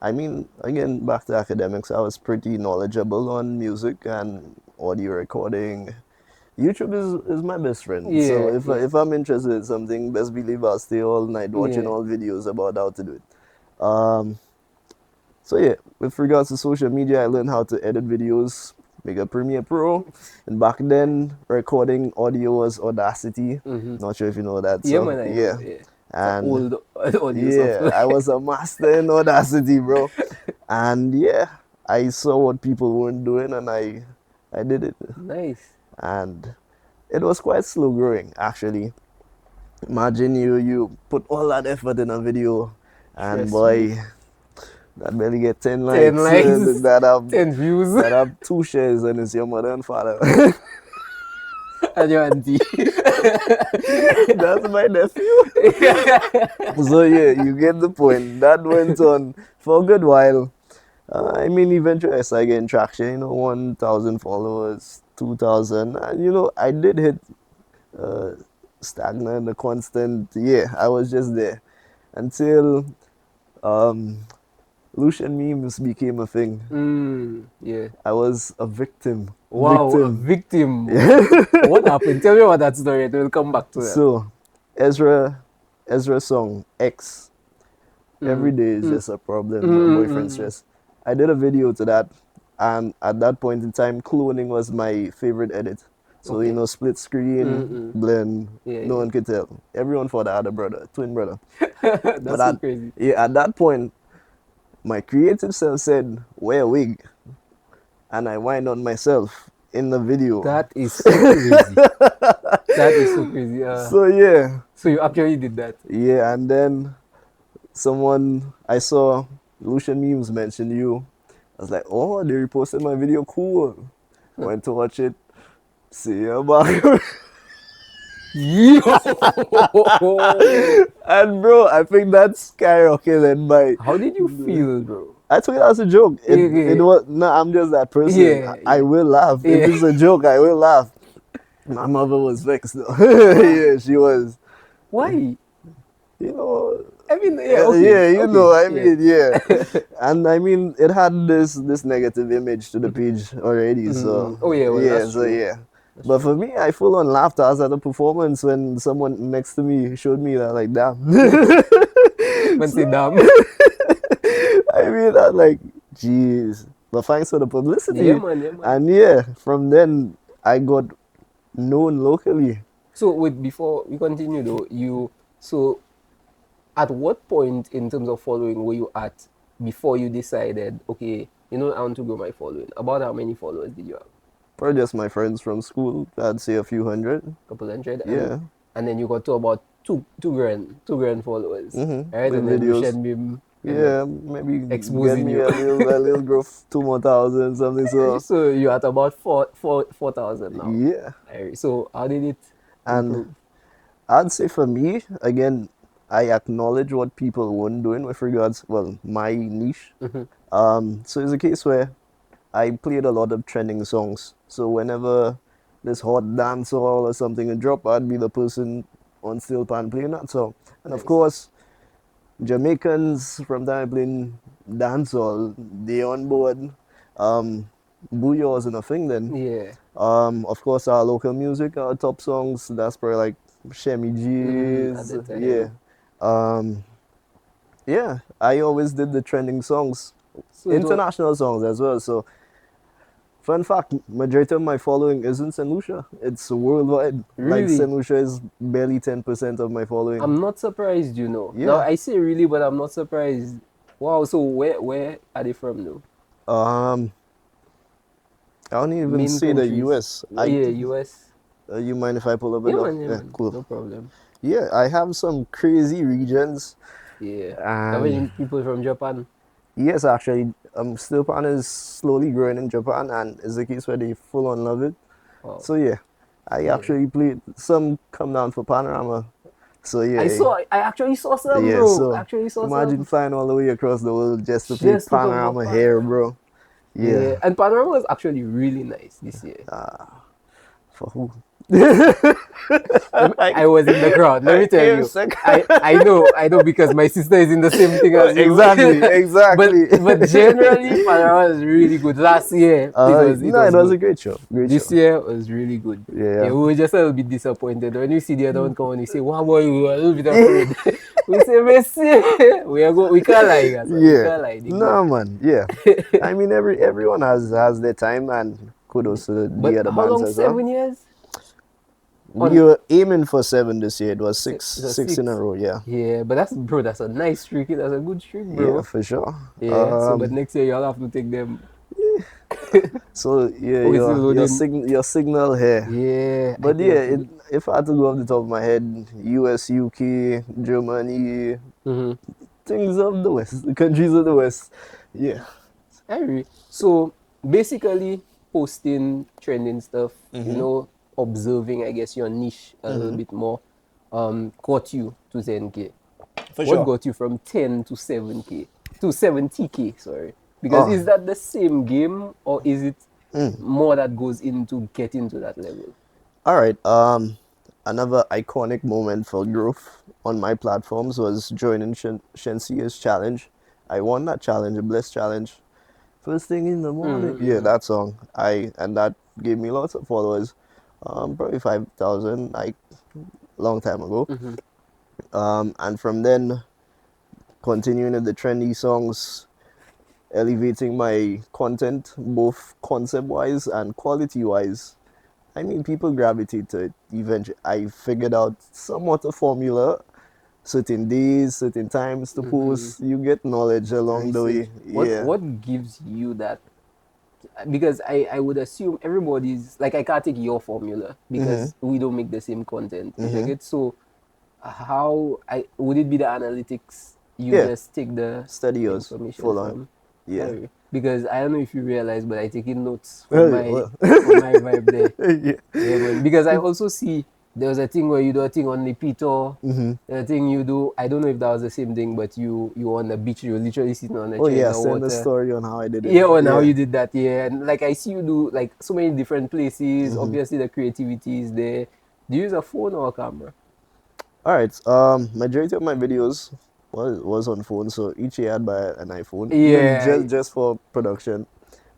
[SPEAKER 2] I mean, again, back to academics, I was pretty knowledgeable on music and audio recording. YouTube is my best friend.
[SPEAKER 3] Yeah,
[SPEAKER 2] so if I'm interested in something, best believe I'll stay all night watching all videos about how to do it. So yeah, with regards to social media, I learned how to edit videos, make a Premiere Pro. And back then, recording audio was Audacity. Not sure if you know that.
[SPEAKER 3] Yeah, man, I know, yeah.
[SPEAKER 2] And
[SPEAKER 3] old audio software.
[SPEAKER 2] I was a master in Audacity, bro. And yeah, I saw what people weren't doing, and I I did it.
[SPEAKER 3] Nice.
[SPEAKER 2] And it was quite slow growing, actually. Imagine you put all that effort in a video, and
[SPEAKER 3] Stress
[SPEAKER 2] boy, that barely get 10
[SPEAKER 3] 10
[SPEAKER 2] likes.
[SPEAKER 3] likes,
[SPEAKER 2] That have
[SPEAKER 3] 10 views.
[SPEAKER 2] that have 2 shares, and it's your mother and father.
[SPEAKER 3] And your auntie.
[SPEAKER 2] That's my nephew. So yeah, you get the point. That went on for a good while. I mean, eventually I started getting traction. 1,000 followers, 2,000, and I did hit stagnant, a constant. Yeah, I was just there until Lucian memes became a thing.
[SPEAKER 3] Yeah.
[SPEAKER 2] I was a victim.
[SPEAKER 3] Wow, a victim. What happened? Tell me about that story. We'll come back to that.
[SPEAKER 2] So, Ezra's song X. Every day is just a problem. My boyfriend stress. I did a video to that, and at that point in time, cloning was my favorite edit. So
[SPEAKER 3] Okay.
[SPEAKER 2] split screen, blend. No one could tell. Everyone thought I had a brother, twin brother.
[SPEAKER 3] That's so crazy.
[SPEAKER 2] Yeah, at that point, my creative self said, "Wear a wig," and I wind on myself in the video.
[SPEAKER 3] That is so crazy. That is so crazy.
[SPEAKER 2] So yeah.
[SPEAKER 3] So you actually did that.
[SPEAKER 2] Yeah, and then I saw Lucian memes mention you. I was like, oh, they reposted my video, cool. Went to watch it. See you back.
[SPEAKER 3] Yo!
[SPEAKER 2] And bro, I think that's skyrocketed by.
[SPEAKER 3] How did you feel, bro?
[SPEAKER 2] I took it as a joke. It was no, I'm just that person.
[SPEAKER 3] Yeah,
[SPEAKER 2] I will laugh.
[SPEAKER 3] Yeah.
[SPEAKER 2] If it's a joke, I will laugh. My mother was vexed though. Yeah, she was.
[SPEAKER 3] Why?
[SPEAKER 2] I mean,
[SPEAKER 3] okay.
[SPEAKER 2] I mean, yeah. And I mean, it had this negative image to the page already, so.
[SPEAKER 3] Oh, yeah, well,
[SPEAKER 2] yeah,
[SPEAKER 3] that's
[SPEAKER 2] so
[SPEAKER 3] true.
[SPEAKER 2] yeah. But for me, I full on laughed. I was at a performance when someone next to me showed me that, like, damn.
[SPEAKER 3] Man, say damn.
[SPEAKER 2] I mean, I like, jeez. But thanks for the publicity.
[SPEAKER 3] Yeah, man.
[SPEAKER 2] And yeah, from then, I got known locally.
[SPEAKER 3] So, before we continue though, at what point in terms of following were you at before you decided, okay, I want to grow my following? About how many followers did you have?
[SPEAKER 2] Probably just my friends from school. I'd say a few hundred.
[SPEAKER 3] Couple hundred?
[SPEAKER 2] Yeah.
[SPEAKER 3] And then you got to about two grand followers.
[SPEAKER 2] Mm-hmm.
[SPEAKER 3] Right?
[SPEAKER 2] With
[SPEAKER 3] And then
[SPEAKER 2] videos.
[SPEAKER 3] Lucian Bim.
[SPEAKER 2] Yeah, maybe
[SPEAKER 3] Exposing
[SPEAKER 2] get me
[SPEAKER 3] you.
[SPEAKER 2] a little growth, 2 more thousand, something.
[SPEAKER 3] So you're at about 4,000 now.
[SPEAKER 2] Yeah.
[SPEAKER 3] So how did it improve?
[SPEAKER 2] And I'd say for me, again, I acknowledge what people weren't doing with regards, my niche. So it's a case where I played a lot of trending songs. So whenever this hot dance hall or something would drop, I'd be the person on steel pan playing that song. And
[SPEAKER 3] Nice.
[SPEAKER 2] of course, Jamaicans from time playing dancehall, they on board. Booyah wasn't a thing then.
[SPEAKER 3] Yeah.
[SPEAKER 2] Of course, our local music, our top songs, that's probably like Shemi G's.
[SPEAKER 3] At the time.
[SPEAKER 2] Yeah. Yeah, I always did the trending songs,
[SPEAKER 3] So it was-
[SPEAKER 2] international songs as well. So, fun fact, majority of my following isn't St. Lucia. It's worldwide. Like
[SPEAKER 3] Really?
[SPEAKER 2] St. Lucia is barely 10% of my following.
[SPEAKER 3] I'm not surprised,
[SPEAKER 2] Yeah.
[SPEAKER 3] Now I say really, but I'm not surprised. Wow, so where are they from though?
[SPEAKER 2] I don't even
[SPEAKER 3] Main
[SPEAKER 2] say the
[SPEAKER 3] countries.
[SPEAKER 2] US.
[SPEAKER 3] US.
[SPEAKER 2] You mind if I pull up a
[SPEAKER 3] Yeah,
[SPEAKER 2] look?
[SPEAKER 3] man, yeah, man.
[SPEAKER 2] Cool.
[SPEAKER 3] No problem.
[SPEAKER 2] Yeah, I have some crazy regions.
[SPEAKER 3] Yeah.
[SPEAKER 2] And
[SPEAKER 3] How many people from Japan?
[SPEAKER 2] yes, actually, Steel Pan is slowly growing in Japan, and it's a case where they full on love it.
[SPEAKER 3] Wow.
[SPEAKER 2] So yeah, I actually played some come down for Panorama. So yeah,
[SPEAKER 3] I actually saw some,
[SPEAKER 2] yeah.
[SPEAKER 3] bro.
[SPEAKER 2] So
[SPEAKER 3] Actually saw
[SPEAKER 2] imagine
[SPEAKER 3] some.
[SPEAKER 2] flying all the way across the world just to play
[SPEAKER 3] Just to come
[SPEAKER 2] Panorama
[SPEAKER 3] up
[SPEAKER 2] here,
[SPEAKER 3] Panorama.
[SPEAKER 2] bro. Yeah.
[SPEAKER 3] And Panorama was actually really nice this year.
[SPEAKER 2] For who?
[SPEAKER 3] I was in the crowd. Let me tell you. I know because my sister is in the same thing as you.
[SPEAKER 2] Exactly.
[SPEAKER 3] But generally, Panorama was really good. Last year, it was
[SPEAKER 2] a
[SPEAKER 3] good.
[SPEAKER 2] great show.
[SPEAKER 3] This year was really good.
[SPEAKER 2] Yeah.
[SPEAKER 3] We were just a little bit disappointed when you see the other one come and you say, "Wow, boy, we were a little bit afraid." We say, "Messi, we can't lie, guys. We can't lie."
[SPEAKER 2] No, man. Yeah. I mean, everyone has their time, and kudos to
[SPEAKER 3] But
[SPEAKER 2] the other
[SPEAKER 3] how
[SPEAKER 2] bands
[SPEAKER 3] long?
[SPEAKER 2] as well.
[SPEAKER 3] 7 years?
[SPEAKER 2] We were aiming for 7 this year. It was six
[SPEAKER 3] It was
[SPEAKER 2] in a
[SPEAKER 3] six.
[SPEAKER 2] row. Yeah.
[SPEAKER 3] Yeah, but that's a nice streak. That's a good streak, bro.
[SPEAKER 2] Yeah, for sure.
[SPEAKER 3] Yeah. But next year you'll have to take them.
[SPEAKER 2] So yeah,
[SPEAKER 3] Okay, still
[SPEAKER 2] your signal here.
[SPEAKER 3] Yeah.
[SPEAKER 2] But yeah, if I had to go off the top of my head, US, UK, Germany, things of the West, the countries of the West. Yeah.
[SPEAKER 3] I agree. So basically, posting trending stuff, observing, I guess, your niche a little bit more, got you to 10K.
[SPEAKER 2] For
[SPEAKER 3] What
[SPEAKER 2] sure.
[SPEAKER 3] got you from 10 to 7K to 70K? Sorry, because
[SPEAKER 2] Oh.
[SPEAKER 3] is that the same game or is it more that goes into getting to that level?
[SPEAKER 2] All right. Another iconic moment for growth on my platforms was joining Shensia's challenge. I won that challenge, a Bliss challenge. First thing in the morning. Yeah, that song. And that gave me lots of followers. Probably 5,000, like long time ago. And from then, continuing with the trendy songs, elevating my content, both concept-wise and quality-wise. I mean, people gravitate to it. Eventually, I figured out somewhat a formula. Certain days, certain times to post. You get knowledge along the way. Yeah.
[SPEAKER 3] What gives you that? Because I would assume everybody's like, I can't take your formula because we don't make the same content. You take it. So how would it be the analytics you
[SPEAKER 2] Yeah.
[SPEAKER 3] just take the
[SPEAKER 2] Study yours.
[SPEAKER 3] information
[SPEAKER 2] Full on.
[SPEAKER 3] from?
[SPEAKER 2] Yeah.
[SPEAKER 3] Because I don't know if you realize, but I taking notes
[SPEAKER 2] Well,
[SPEAKER 3] for my
[SPEAKER 2] well.
[SPEAKER 3] for my vibe there.
[SPEAKER 2] Yeah.
[SPEAKER 3] Yeah, man. Because I also see there was a thing where you do a thing on the Pito. The thing you do, I don't know if that was the same thing, but you on the beach, you're literally sitting on a
[SPEAKER 2] Oh
[SPEAKER 3] chair in
[SPEAKER 2] yeah,
[SPEAKER 3] the
[SPEAKER 2] send
[SPEAKER 3] water.
[SPEAKER 2] a story on how I did it.
[SPEAKER 3] Yeah, on how you did that, yeah. And like I see you do like so many different places.
[SPEAKER 2] Mm-hmm.
[SPEAKER 3] Obviously the creativity is there. Do you use a phone or a camera?
[SPEAKER 2] All right. Majority of my videos was on phone, so each year I'd buy an iPhone, even
[SPEAKER 3] Yeah.
[SPEAKER 2] just for production.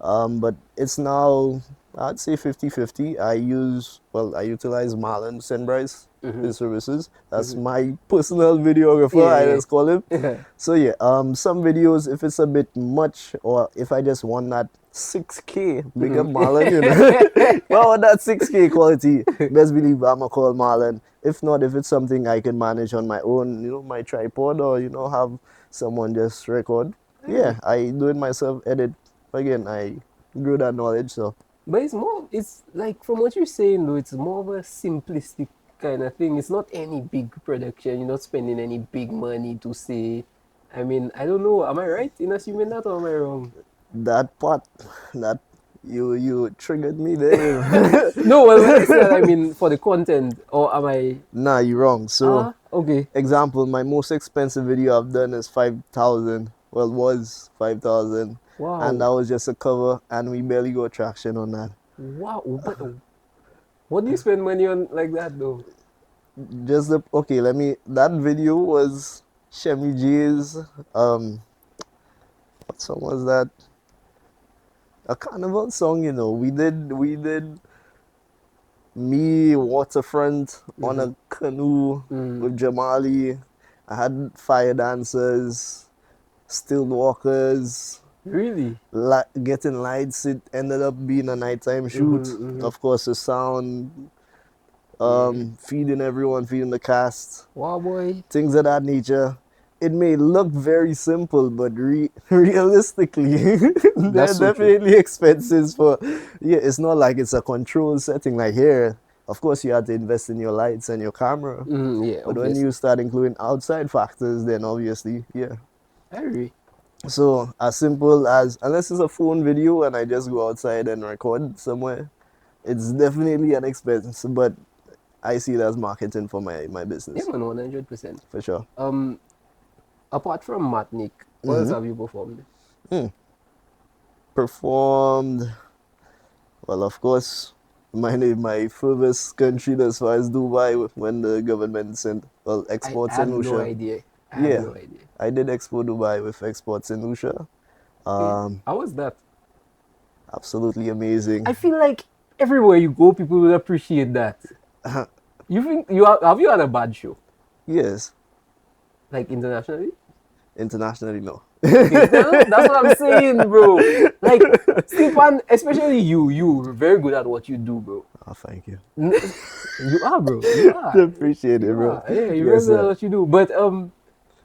[SPEAKER 2] But it's now, I'd say 50-50. I utilize Marlon Senbryce, his services. That's my personal videographer, I just call him. So yeah, some videos, if it's a bit much, or if I just want that 6K, big up Marlon, you know. Well, with that 6K quality, best believe I'ma call Marlon. If not, if it's something I can manage on my own, my tripod, or, have someone just record. Yeah, I do it myself, edit. Again, I grew that knowledge, so.
[SPEAKER 3] But it's like from what you're saying though, it's more of a simplistic kind of thing. It's not any big production. You're not spending any big money to say. I mean, I don't know. Am I right in assuming that or am I wrong?
[SPEAKER 2] That part, that you triggered me there.
[SPEAKER 3] No, well, when I say that, I mean for the content, or am I?
[SPEAKER 2] Nah, you're wrong. So,
[SPEAKER 3] Okay.
[SPEAKER 2] example, my most expensive video I've done is 5,000. Well, was 5,000.
[SPEAKER 3] Wow.
[SPEAKER 2] And that was just a cover, and we barely got traction on that.
[SPEAKER 3] Wow. But what do you spend money on like that though?
[SPEAKER 2] That video was Shemi J's, what song was that? A carnival song, we did me waterfront on a canoe with Jamali. I had fire dancers, still walkers.
[SPEAKER 3] Really?
[SPEAKER 2] Getting lights. It ended up being a nighttime shoot. Of course, the sound, feeding everyone, feeding the cast.
[SPEAKER 3] Wow, boy.
[SPEAKER 2] Things of that nature. It may look very simple, but realistically, there's definitely expenses for. Yeah, it's not like it's a control setting like here. Of course, you have to invest in your lights and your camera.
[SPEAKER 3] Yeah,
[SPEAKER 2] but when you start including outside factors, then obviously, yeah.
[SPEAKER 3] I agree.
[SPEAKER 2] So as simple as, unless it's a phone video and I just go outside and record somewhere, it's definitely an expense. But I see it as marketing for my business.
[SPEAKER 3] Yeah, man, 100%.
[SPEAKER 2] For sure.
[SPEAKER 3] Apart from Matnik, what else have you performed?
[SPEAKER 2] Performed, well, of course, my furthest country as far as Dubai, when the government sent, exports in Usha.
[SPEAKER 3] I have no idea.
[SPEAKER 2] I did Expo Dubai with exports in Usha.
[SPEAKER 3] How was that?
[SPEAKER 2] Absolutely amazing.
[SPEAKER 3] I feel like everywhere you go, people will appreciate that. You think have you had a bad show?
[SPEAKER 2] Yes.
[SPEAKER 3] Like internationally?
[SPEAKER 2] Internationally, no.
[SPEAKER 3] Okay, that's what I'm saying, bro. Like, Stepan, especially you're very good at what you do, bro.
[SPEAKER 2] Oh, thank you.
[SPEAKER 3] You are, bro. You are.
[SPEAKER 2] Appreciate it, bro.
[SPEAKER 3] Yeah, you're very good at what you do. But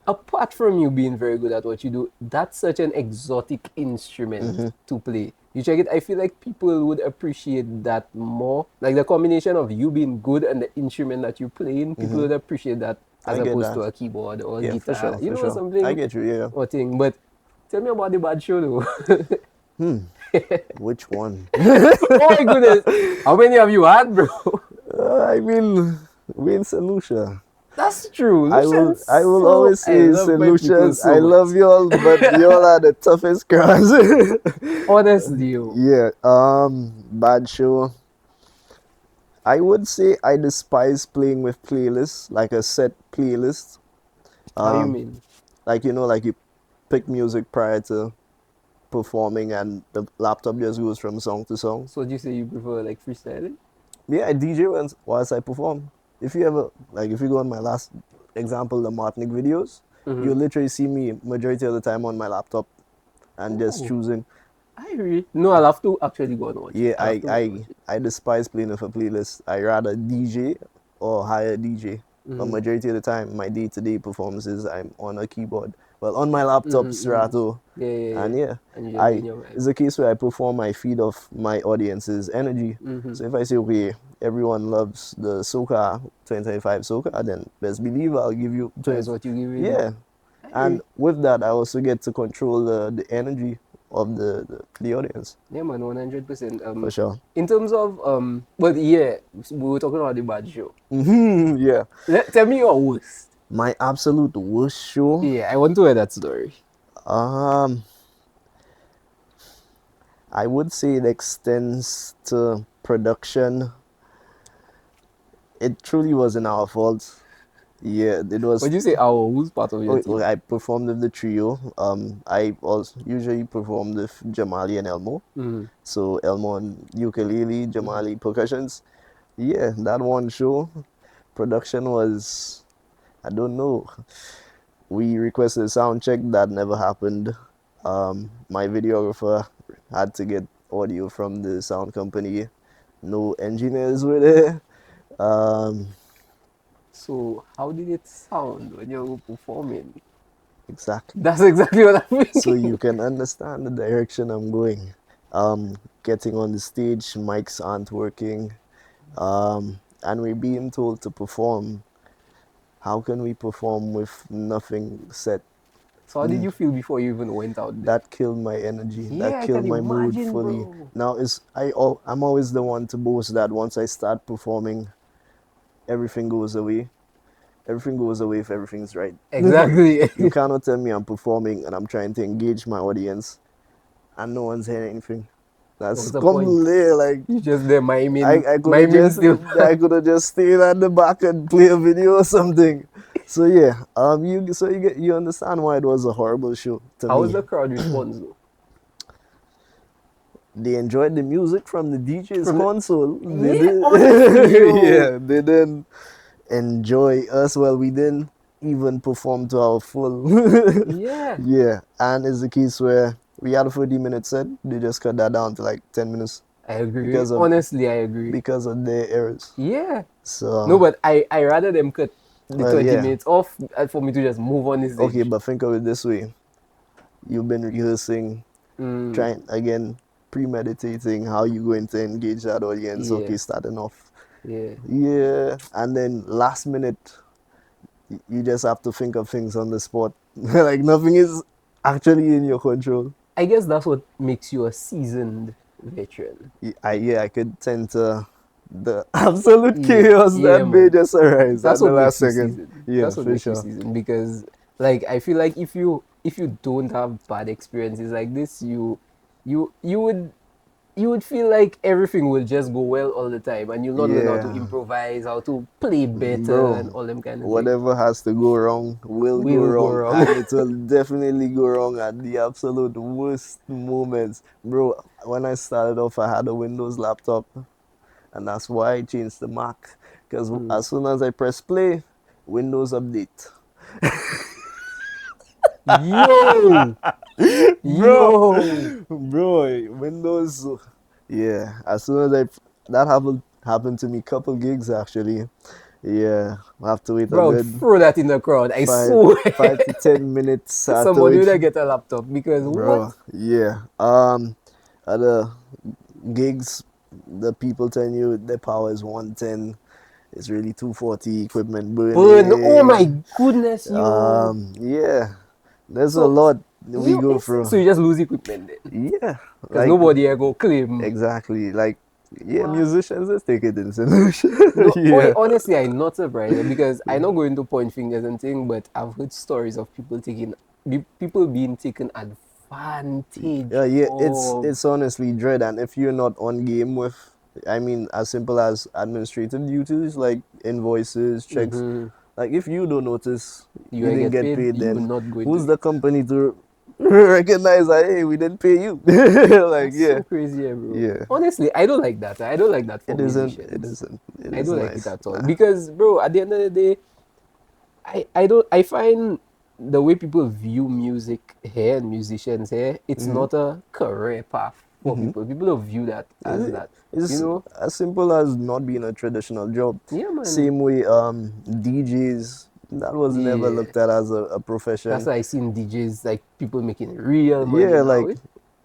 [SPEAKER 3] apart from you being very good at what you do, that's such an exotic instrument to play. You check it. I feel like people would appreciate that more. Like the combination of you being good and the instrument that you playing, people would appreciate that as
[SPEAKER 2] I get
[SPEAKER 3] opposed
[SPEAKER 2] that.
[SPEAKER 3] to a keyboard or a
[SPEAKER 2] Yeah,
[SPEAKER 3] guitar.
[SPEAKER 2] for sure,
[SPEAKER 3] You
[SPEAKER 2] for
[SPEAKER 3] know,
[SPEAKER 2] sure.
[SPEAKER 3] something.
[SPEAKER 2] I get you, yeah.
[SPEAKER 3] Or thing. But tell me about the bad show though.
[SPEAKER 2] Which one?
[SPEAKER 3] Oh my goodness. How many have you had, bro?
[SPEAKER 2] I mean, we in St. Lucia.
[SPEAKER 3] That's true.
[SPEAKER 2] I will always say
[SPEAKER 3] I
[SPEAKER 2] St.
[SPEAKER 3] love my people
[SPEAKER 2] Lucia's.
[SPEAKER 3] so
[SPEAKER 2] I
[SPEAKER 3] much.
[SPEAKER 2] love y'all, but y'all are the toughest crowds.
[SPEAKER 3] Honestly, yo.
[SPEAKER 2] Yeah, bad show. I would say I despise playing with playlists, like a set playlist.
[SPEAKER 3] How you mean?
[SPEAKER 2] Like, like you pick music prior to performing and the laptop just goes from song to song.
[SPEAKER 3] So do you say you prefer like freestyling?
[SPEAKER 2] Yeah, I DJ whilst I perform. If you go on my last example, the Martinic videos, you literally see me majority of the time on my laptop and just choosing.
[SPEAKER 3] I agree. No, I'll have to actually go and watch.
[SPEAKER 2] Yeah,
[SPEAKER 3] I'll have to go and watch it.
[SPEAKER 2] I despise playing with a playlist. I rather DJ or hire a DJ. But majority of the time, my day-to-day performances, I'm on a keyboard. Well, on my laptop, Serato.
[SPEAKER 3] Yeah.
[SPEAKER 2] And yeah,
[SPEAKER 3] And you just in your vibe.
[SPEAKER 2] it's a case where I perform, I feed off my audience's energy. So if I say, okay, everyone loves the soca, 2025 soca, then best believe I'll give you
[SPEAKER 3] That's what you give me.
[SPEAKER 2] Yeah. And with that, I also get to control the energy of the audience.
[SPEAKER 3] Yeah, man, 100%.
[SPEAKER 2] For sure.
[SPEAKER 3] In terms of but yeah, we were talking about the bad show.
[SPEAKER 2] Yeah.
[SPEAKER 3] Tell me your worst.
[SPEAKER 2] My absolute worst show.
[SPEAKER 3] Yeah, I want to hear that story.
[SPEAKER 2] I would say it extends to production. It truly wasn't our fault. Yeah, it was.
[SPEAKER 3] Would you say who's part of your team?
[SPEAKER 2] I performed with the trio. I also usually performed with Jamali and Elmo. So Elmo on ukulele, Jamali percussions. Yeah, that one show, production was, I don't know. We requested a sound check, that never happened. My videographer had to get audio from the sound company. No engineers were there.
[SPEAKER 3] So how did it sound when you were performing?
[SPEAKER 2] Exactly.
[SPEAKER 3] That's exactly what I'm thinking.
[SPEAKER 2] So you can understand the direction I'm going. Getting on the stage, mics aren't working, and we're being told to perform. How can we perform with nothing set?
[SPEAKER 3] So how did you feel before you even went out there?
[SPEAKER 2] That killed my energy.
[SPEAKER 3] Yeah,
[SPEAKER 2] That
[SPEAKER 3] I
[SPEAKER 2] killed
[SPEAKER 3] can
[SPEAKER 2] my mood
[SPEAKER 3] imagine,
[SPEAKER 2] fully.
[SPEAKER 3] bro.
[SPEAKER 2] Now I'm always the one to boast that once I start performing, everything goes away. Everything goes away if everything's right.
[SPEAKER 3] Exactly.
[SPEAKER 2] You cannot tell me I'm performing and I'm trying to engage my audience and no one's hearing anything. That's
[SPEAKER 3] What's the point?
[SPEAKER 2] completely like
[SPEAKER 3] You just there miming.
[SPEAKER 2] I could
[SPEAKER 3] miming
[SPEAKER 2] have just
[SPEAKER 3] still.
[SPEAKER 2] I could have just stayed at the back and play a video or something. So yeah, you understand why it was a horrible show to
[SPEAKER 3] How
[SPEAKER 2] me.
[SPEAKER 3] was the crowd response though?
[SPEAKER 2] They enjoyed the music from the DJ's
[SPEAKER 3] From the-
[SPEAKER 2] console. They
[SPEAKER 3] Yeah,
[SPEAKER 2] did-
[SPEAKER 3] honestly, yo.
[SPEAKER 2] yeah, they didn't enjoy us. Well, we didn't even perform to our full.
[SPEAKER 3] Yeah.
[SPEAKER 2] Yeah, and it's the case where we had a 40-minute set. They just cut that down to like 10 minutes
[SPEAKER 3] I agree.
[SPEAKER 2] Because of-
[SPEAKER 3] Honestly, I agree.
[SPEAKER 2] because of their errors.
[SPEAKER 3] Yeah.
[SPEAKER 2] So
[SPEAKER 3] No, but I rather them cut the
[SPEAKER 2] Well,
[SPEAKER 3] 20
[SPEAKER 2] yeah.
[SPEAKER 3] minutes off for me to just move on this
[SPEAKER 2] okay, but think of it this way: you've been rehearsing, trying again, premeditating how you're going to engage that audience.
[SPEAKER 3] Yeah.
[SPEAKER 2] Okay, starting off.
[SPEAKER 3] Yeah.
[SPEAKER 2] Yeah, and then last minute, you just have to think of things on the spot. Like nothing is actually in your control.
[SPEAKER 3] I guess that's what makes you a seasoned veteran.
[SPEAKER 2] I could tend to the absolute
[SPEAKER 3] Yeah,
[SPEAKER 2] chaos
[SPEAKER 3] yeah,
[SPEAKER 2] that may
[SPEAKER 3] man.
[SPEAKER 2] just arise
[SPEAKER 3] That's
[SPEAKER 2] at the
[SPEAKER 3] what
[SPEAKER 2] last
[SPEAKER 3] makes you
[SPEAKER 2] second.
[SPEAKER 3] seasoned.
[SPEAKER 2] Yeah,
[SPEAKER 3] That's what
[SPEAKER 2] for
[SPEAKER 3] makes you
[SPEAKER 2] sure.
[SPEAKER 3] seasoned, because like I feel like if you don't have bad experiences like this, you would feel like everything will just go well all the time, and you'll not learn how to
[SPEAKER 2] Yeah.
[SPEAKER 3] improvise, how to play better,
[SPEAKER 2] Bro,
[SPEAKER 3] and all them kind of things.
[SPEAKER 2] Whatever has to go wrong will go wrong, and it will definitely go wrong at the absolute worst moments. Bro, when I started off, I had a Windows laptop, and that's why I changed the Mac, because as soon as I press play, Windows update.
[SPEAKER 3] Yo, yo,
[SPEAKER 2] Bro, Windows, yeah, as soon as that happened to me a couple gigs actually. Yeah, I have to wait a
[SPEAKER 3] bro,
[SPEAKER 2] good
[SPEAKER 3] throw that in the crowd. I swear,
[SPEAKER 2] 5 to 10 minutes. I have to
[SPEAKER 3] somebody
[SPEAKER 2] wait
[SPEAKER 3] would get a laptop because
[SPEAKER 2] bro.
[SPEAKER 3] what?
[SPEAKER 2] Yeah. Other gigs, the people telling you their power is 110. It's really 240 equipment burning.
[SPEAKER 3] Oh my goodness, you.
[SPEAKER 2] Yeah, there's a
[SPEAKER 3] So,
[SPEAKER 2] lot we go through.
[SPEAKER 3] so you just lose equipment then?
[SPEAKER 2] Yeah,
[SPEAKER 3] Because nobody ever claim.
[SPEAKER 2] exactly. Like, yeah,
[SPEAKER 3] What?
[SPEAKER 2] musicians just take it in solution.
[SPEAKER 3] No,
[SPEAKER 2] Yeah.
[SPEAKER 3] honestly, I'm not surprised because I'm not going to point fingers and thing, but I've heard stories of people being taken advantage
[SPEAKER 2] Yeah,
[SPEAKER 3] of.
[SPEAKER 2] it's honestly dread, and if you're not on game with, I mean, as simple as administrative duties like invoices, checks,
[SPEAKER 3] Mhm.
[SPEAKER 2] like if you don't notice
[SPEAKER 3] You
[SPEAKER 2] you
[SPEAKER 3] ain't
[SPEAKER 2] didn't
[SPEAKER 3] get
[SPEAKER 2] get
[SPEAKER 3] paid,
[SPEAKER 2] paid,
[SPEAKER 3] you're
[SPEAKER 2] then
[SPEAKER 3] not going
[SPEAKER 2] who's
[SPEAKER 3] to.
[SPEAKER 2] the company to recognize that, hey, we didn't pay you? Like,
[SPEAKER 3] That's
[SPEAKER 2] yeah,
[SPEAKER 3] so crazy, bro.
[SPEAKER 2] yeah.
[SPEAKER 3] Honestly, I don't like that. I don't like that for
[SPEAKER 2] It isn't. It
[SPEAKER 3] musicians.
[SPEAKER 2] isn't. It
[SPEAKER 3] I
[SPEAKER 2] is
[SPEAKER 3] don't like it
[SPEAKER 2] nice.
[SPEAKER 3] at all
[SPEAKER 2] Nah.
[SPEAKER 3] because, bro, at the end of the day, I don't I find the way people view music here and musicians here, it's not a career path for people. People don't view that as that. You
[SPEAKER 2] It's
[SPEAKER 3] know?
[SPEAKER 2] as simple as not being a traditional job.
[SPEAKER 3] Yeah, man.
[SPEAKER 2] Same way, DJs, that was never
[SPEAKER 3] Yeah.
[SPEAKER 2] looked at as a
[SPEAKER 3] That's
[SPEAKER 2] profession.
[SPEAKER 3] why I seen DJs like people making real money
[SPEAKER 2] Yeah,
[SPEAKER 3] now.
[SPEAKER 2] like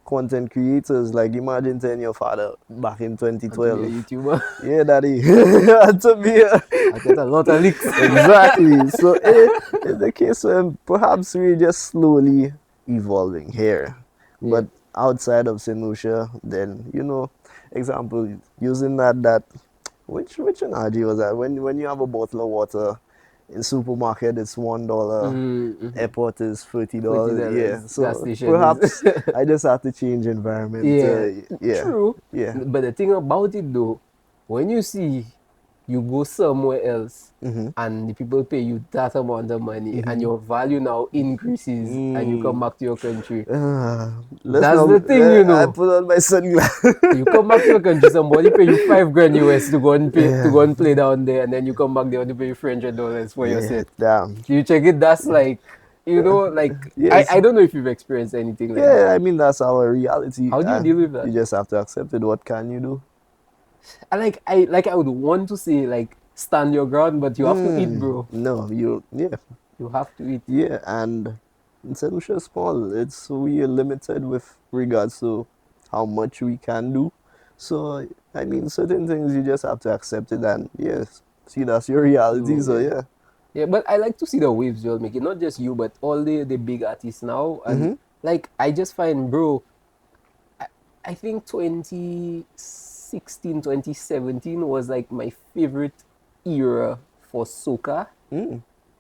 [SPEAKER 2] content creators. Like, imagine telling your father back in
[SPEAKER 3] And to be a
[SPEAKER 2] 2012,
[SPEAKER 3] YouTuber.
[SPEAKER 2] yeah, daddy, had to be a
[SPEAKER 3] I get a lot of licks.
[SPEAKER 2] exactly. So, in the case where perhaps we're just slowly evolving here,
[SPEAKER 3] Yeah.
[SPEAKER 2] but outside of St. Lucia, then, example, using that which analogy was that? When you have a bottle of water in supermarket, it's $1.
[SPEAKER 3] Mm-hmm.
[SPEAKER 2] Airport is $30. Yeah.
[SPEAKER 3] $30. Gas
[SPEAKER 2] So
[SPEAKER 3] station is.
[SPEAKER 2] perhaps I just have to change environment.
[SPEAKER 3] Yeah,
[SPEAKER 2] Yeah.
[SPEAKER 3] true.
[SPEAKER 2] Yeah.
[SPEAKER 3] But the thing about it though, when you see you go somewhere else and the people pay you that amount of money and your value now increases and you come back to your country,
[SPEAKER 2] Let's
[SPEAKER 3] that's
[SPEAKER 2] not.
[SPEAKER 3] the thing, you
[SPEAKER 2] I
[SPEAKER 3] know.
[SPEAKER 2] put on my sunglasses.
[SPEAKER 3] You come back to your country, somebody pay you 5 grand US to go and
[SPEAKER 2] Yeah.
[SPEAKER 3] play down there, and then you come back there and they pay you $300 for your
[SPEAKER 2] Yeah.
[SPEAKER 3] set.
[SPEAKER 2] Damn.
[SPEAKER 3] You check it, that's like, you know, like
[SPEAKER 2] Yes.
[SPEAKER 3] I don't know if you've experienced anything like
[SPEAKER 2] Yeah.
[SPEAKER 3] that.
[SPEAKER 2] I mean, that's our reality.
[SPEAKER 3] How do you deal with that?
[SPEAKER 2] You just have to accept it. What can you do?
[SPEAKER 3] I would want to say like stand your ground, but you have to eat, bro.
[SPEAKER 2] No, yeah.
[SPEAKER 3] You have to eat.
[SPEAKER 2] Yeah, and St. Lucia is small. We are limited with regards to how much we can do. So I mean, certain things you just have to accept it, and yes, see that's your reality. So yeah.
[SPEAKER 3] Yeah, but I like to see the waves you're making, not just you, but all the big artists now. And like I just find, bro, I think 2016, 2017 was like my favorite era for soca.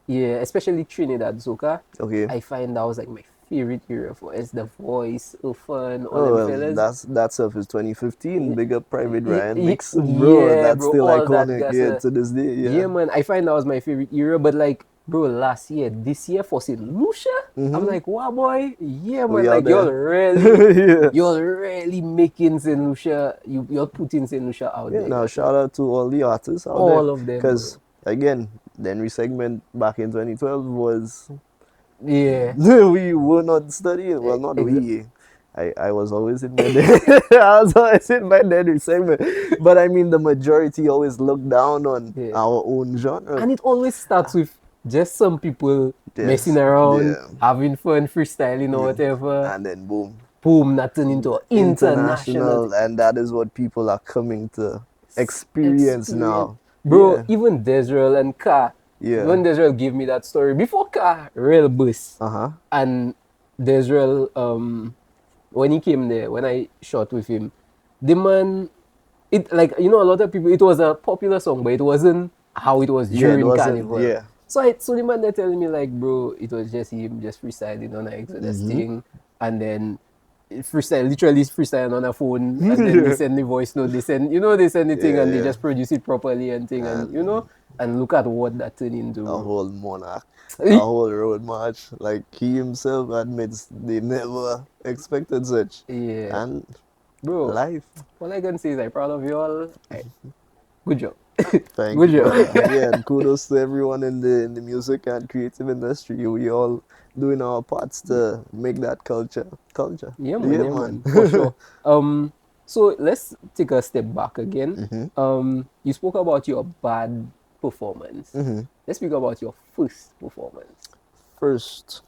[SPEAKER 3] Yeah, especially Trinidad soca.
[SPEAKER 2] Okay.
[SPEAKER 3] I find that was like my favorite era for it's the voice, fun, all
[SPEAKER 2] Oh,
[SPEAKER 3] them fellas.
[SPEAKER 2] that stuff is 2015. Big up Private Ryan mix, bro.
[SPEAKER 3] Yeah,
[SPEAKER 2] That's
[SPEAKER 3] bro,
[SPEAKER 2] still
[SPEAKER 3] all that
[SPEAKER 2] iconic.
[SPEAKER 3] gas.
[SPEAKER 2] Yeah, to this day. Yeah.
[SPEAKER 3] Yeah, man, I find that was my favorite era. But like, bro, this year for St. Lucia, I'm like, wow, boy, yeah, man,
[SPEAKER 2] We out
[SPEAKER 3] like y'all
[SPEAKER 2] there.
[SPEAKER 3] really,
[SPEAKER 2] Yeah.
[SPEAKER 3] you're really making St. Lucia, you're putting St. Lucia out
[SPEAKER 2] Yeah,
[SPEAKER 3] there.
[SPEAKER 2] now shout out to all the artists out there.
[SPEAKER 3] All of them,
[SPEAKER 2] Because, again, the Henry segment back in 2012 was.
[SPEAKER 3] Yeah.
[SPEAKER 2] We were not studying. Well, not we. I was always in my I was always in my Henry segment. But I mean, the majority always look down on our own genre.
[SPEAKER 3] And it always starts with just some people messing around, having fun, freestyling or whatever.
[SPEAKER 2] And then boom.
[SPEAKER 3] Boom, that turned into international.
[SPEAKER 2] And that is what people are coming to experience now.
[SPEAKER 3] Bro, even Desrivieres and Ka.
[SPEAKER 2] Yeah.
[SPEAKER 3] When Desrivieres gave me that story, before Ka, real bus. And Desrivieres, when he came there, when I shot with him, the man, it like, you know, a lot of people, it was a popular song, but it wasn't how it was during Carnival.
[SPEAKER 2] Yeah.
[SPEAKER 3] So the man they're telling me like, bro, it was just him just freestyling on an Exodus thing, and then literally freestyling on a phone, and then they send the voice note, they send the thing, and they just produce it properly and thing, and you know, and look at what that turned into.
[SPEAKER 2] A whole monarch, a whole road march. Like he himself admits, they never expected such.
[SPEAKER 3] Yeah.
[SPEAKER 2] And
[SPEAKER 3] bro,
[SPEAKER 2] life.
[SPEAKER 3] All I can say is I'm proud of you all. Good job.
[SPEAKER 2] Thank
[SPEAKER 3] Good
[SPEAKER 2] you.
[SPEAKER 3] job.
[SPEAKER 2] Yeah, and kudos to everyone in the music and creative industry. We all doing our parts to make that culture.
[SPEAKER 3] Yeah, man. For sure. So let's take a step back again. You spoke about your bad performance. Let's speak about your first performance.
[SPEAKER 2] First,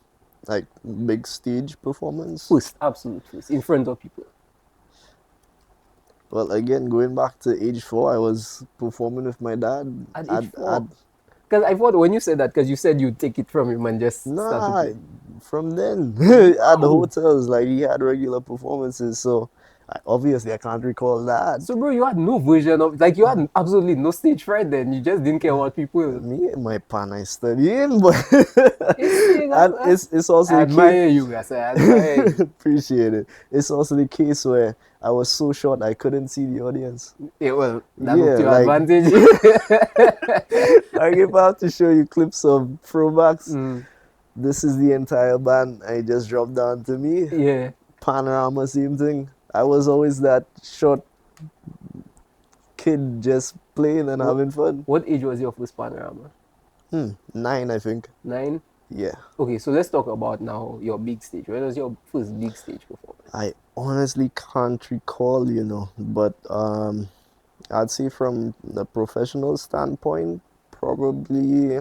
[SPEAKER 2] like big stage performance.
[SPEAKER 3] First, absolute first, in front of people.
[SPEAKER 2] Well, again, going back to age 4, I was performing with my dad.
[SPEAKER 3] At age 4? Because I thought when you said that, because you said you'd take it from him and just start to
[SPEAKER 2] Nah,
[SPEAKER 3] play.
[SPEAKER 2] from then at the hotels, like he had regular performances. So obviously, I can't recall that.
[SPEAKER 3] So, bro, you had no version of, like, you had absolutely no stage fright then. You just didn't care about people.
[SPEAKER 2] Me and my pan, I studying, but
[SPEAKER 3] and
[SPEAKER 2] it's also
[SPEAKER 3] I
[SPEAKER 2] the
[SPEAKER 3] admire
[SPEAKER 2] case.
[SPEAKER 3] you, guys. I admire you.
[SPEAKER 2] Appreciate it. It's also the case where I was so short I couldn't see the audience.
[SPEAKER 3] Yeah, well, that's
[SPEAKER 2] Yeah,
[SPEAKER 3] to your
[SPEAKER 2] like-
[SPEAKER 3] advantage.
[SPEAKER 2] Like if I have to show you clips of throwbacks, this is the entire band. I just dropped down to me.
[SPEAKER 3] Yeah.
[SPEAKER 2] Panorama, same thing. I was always that short kid just playing and having fun.
[SPEAKER 3] What age was your first panorama?
[SPEAKER 2] 9, I think.
[SPEAKER 3] 9?
[SPEAKER 2] Yeah.
[SPEAKER 3] Okay, so let's talk about now your big stage. When was your first big stage performance?
[SPEAKER 2] I honestly can't recall, but I'd say from the professional standpoint, probably.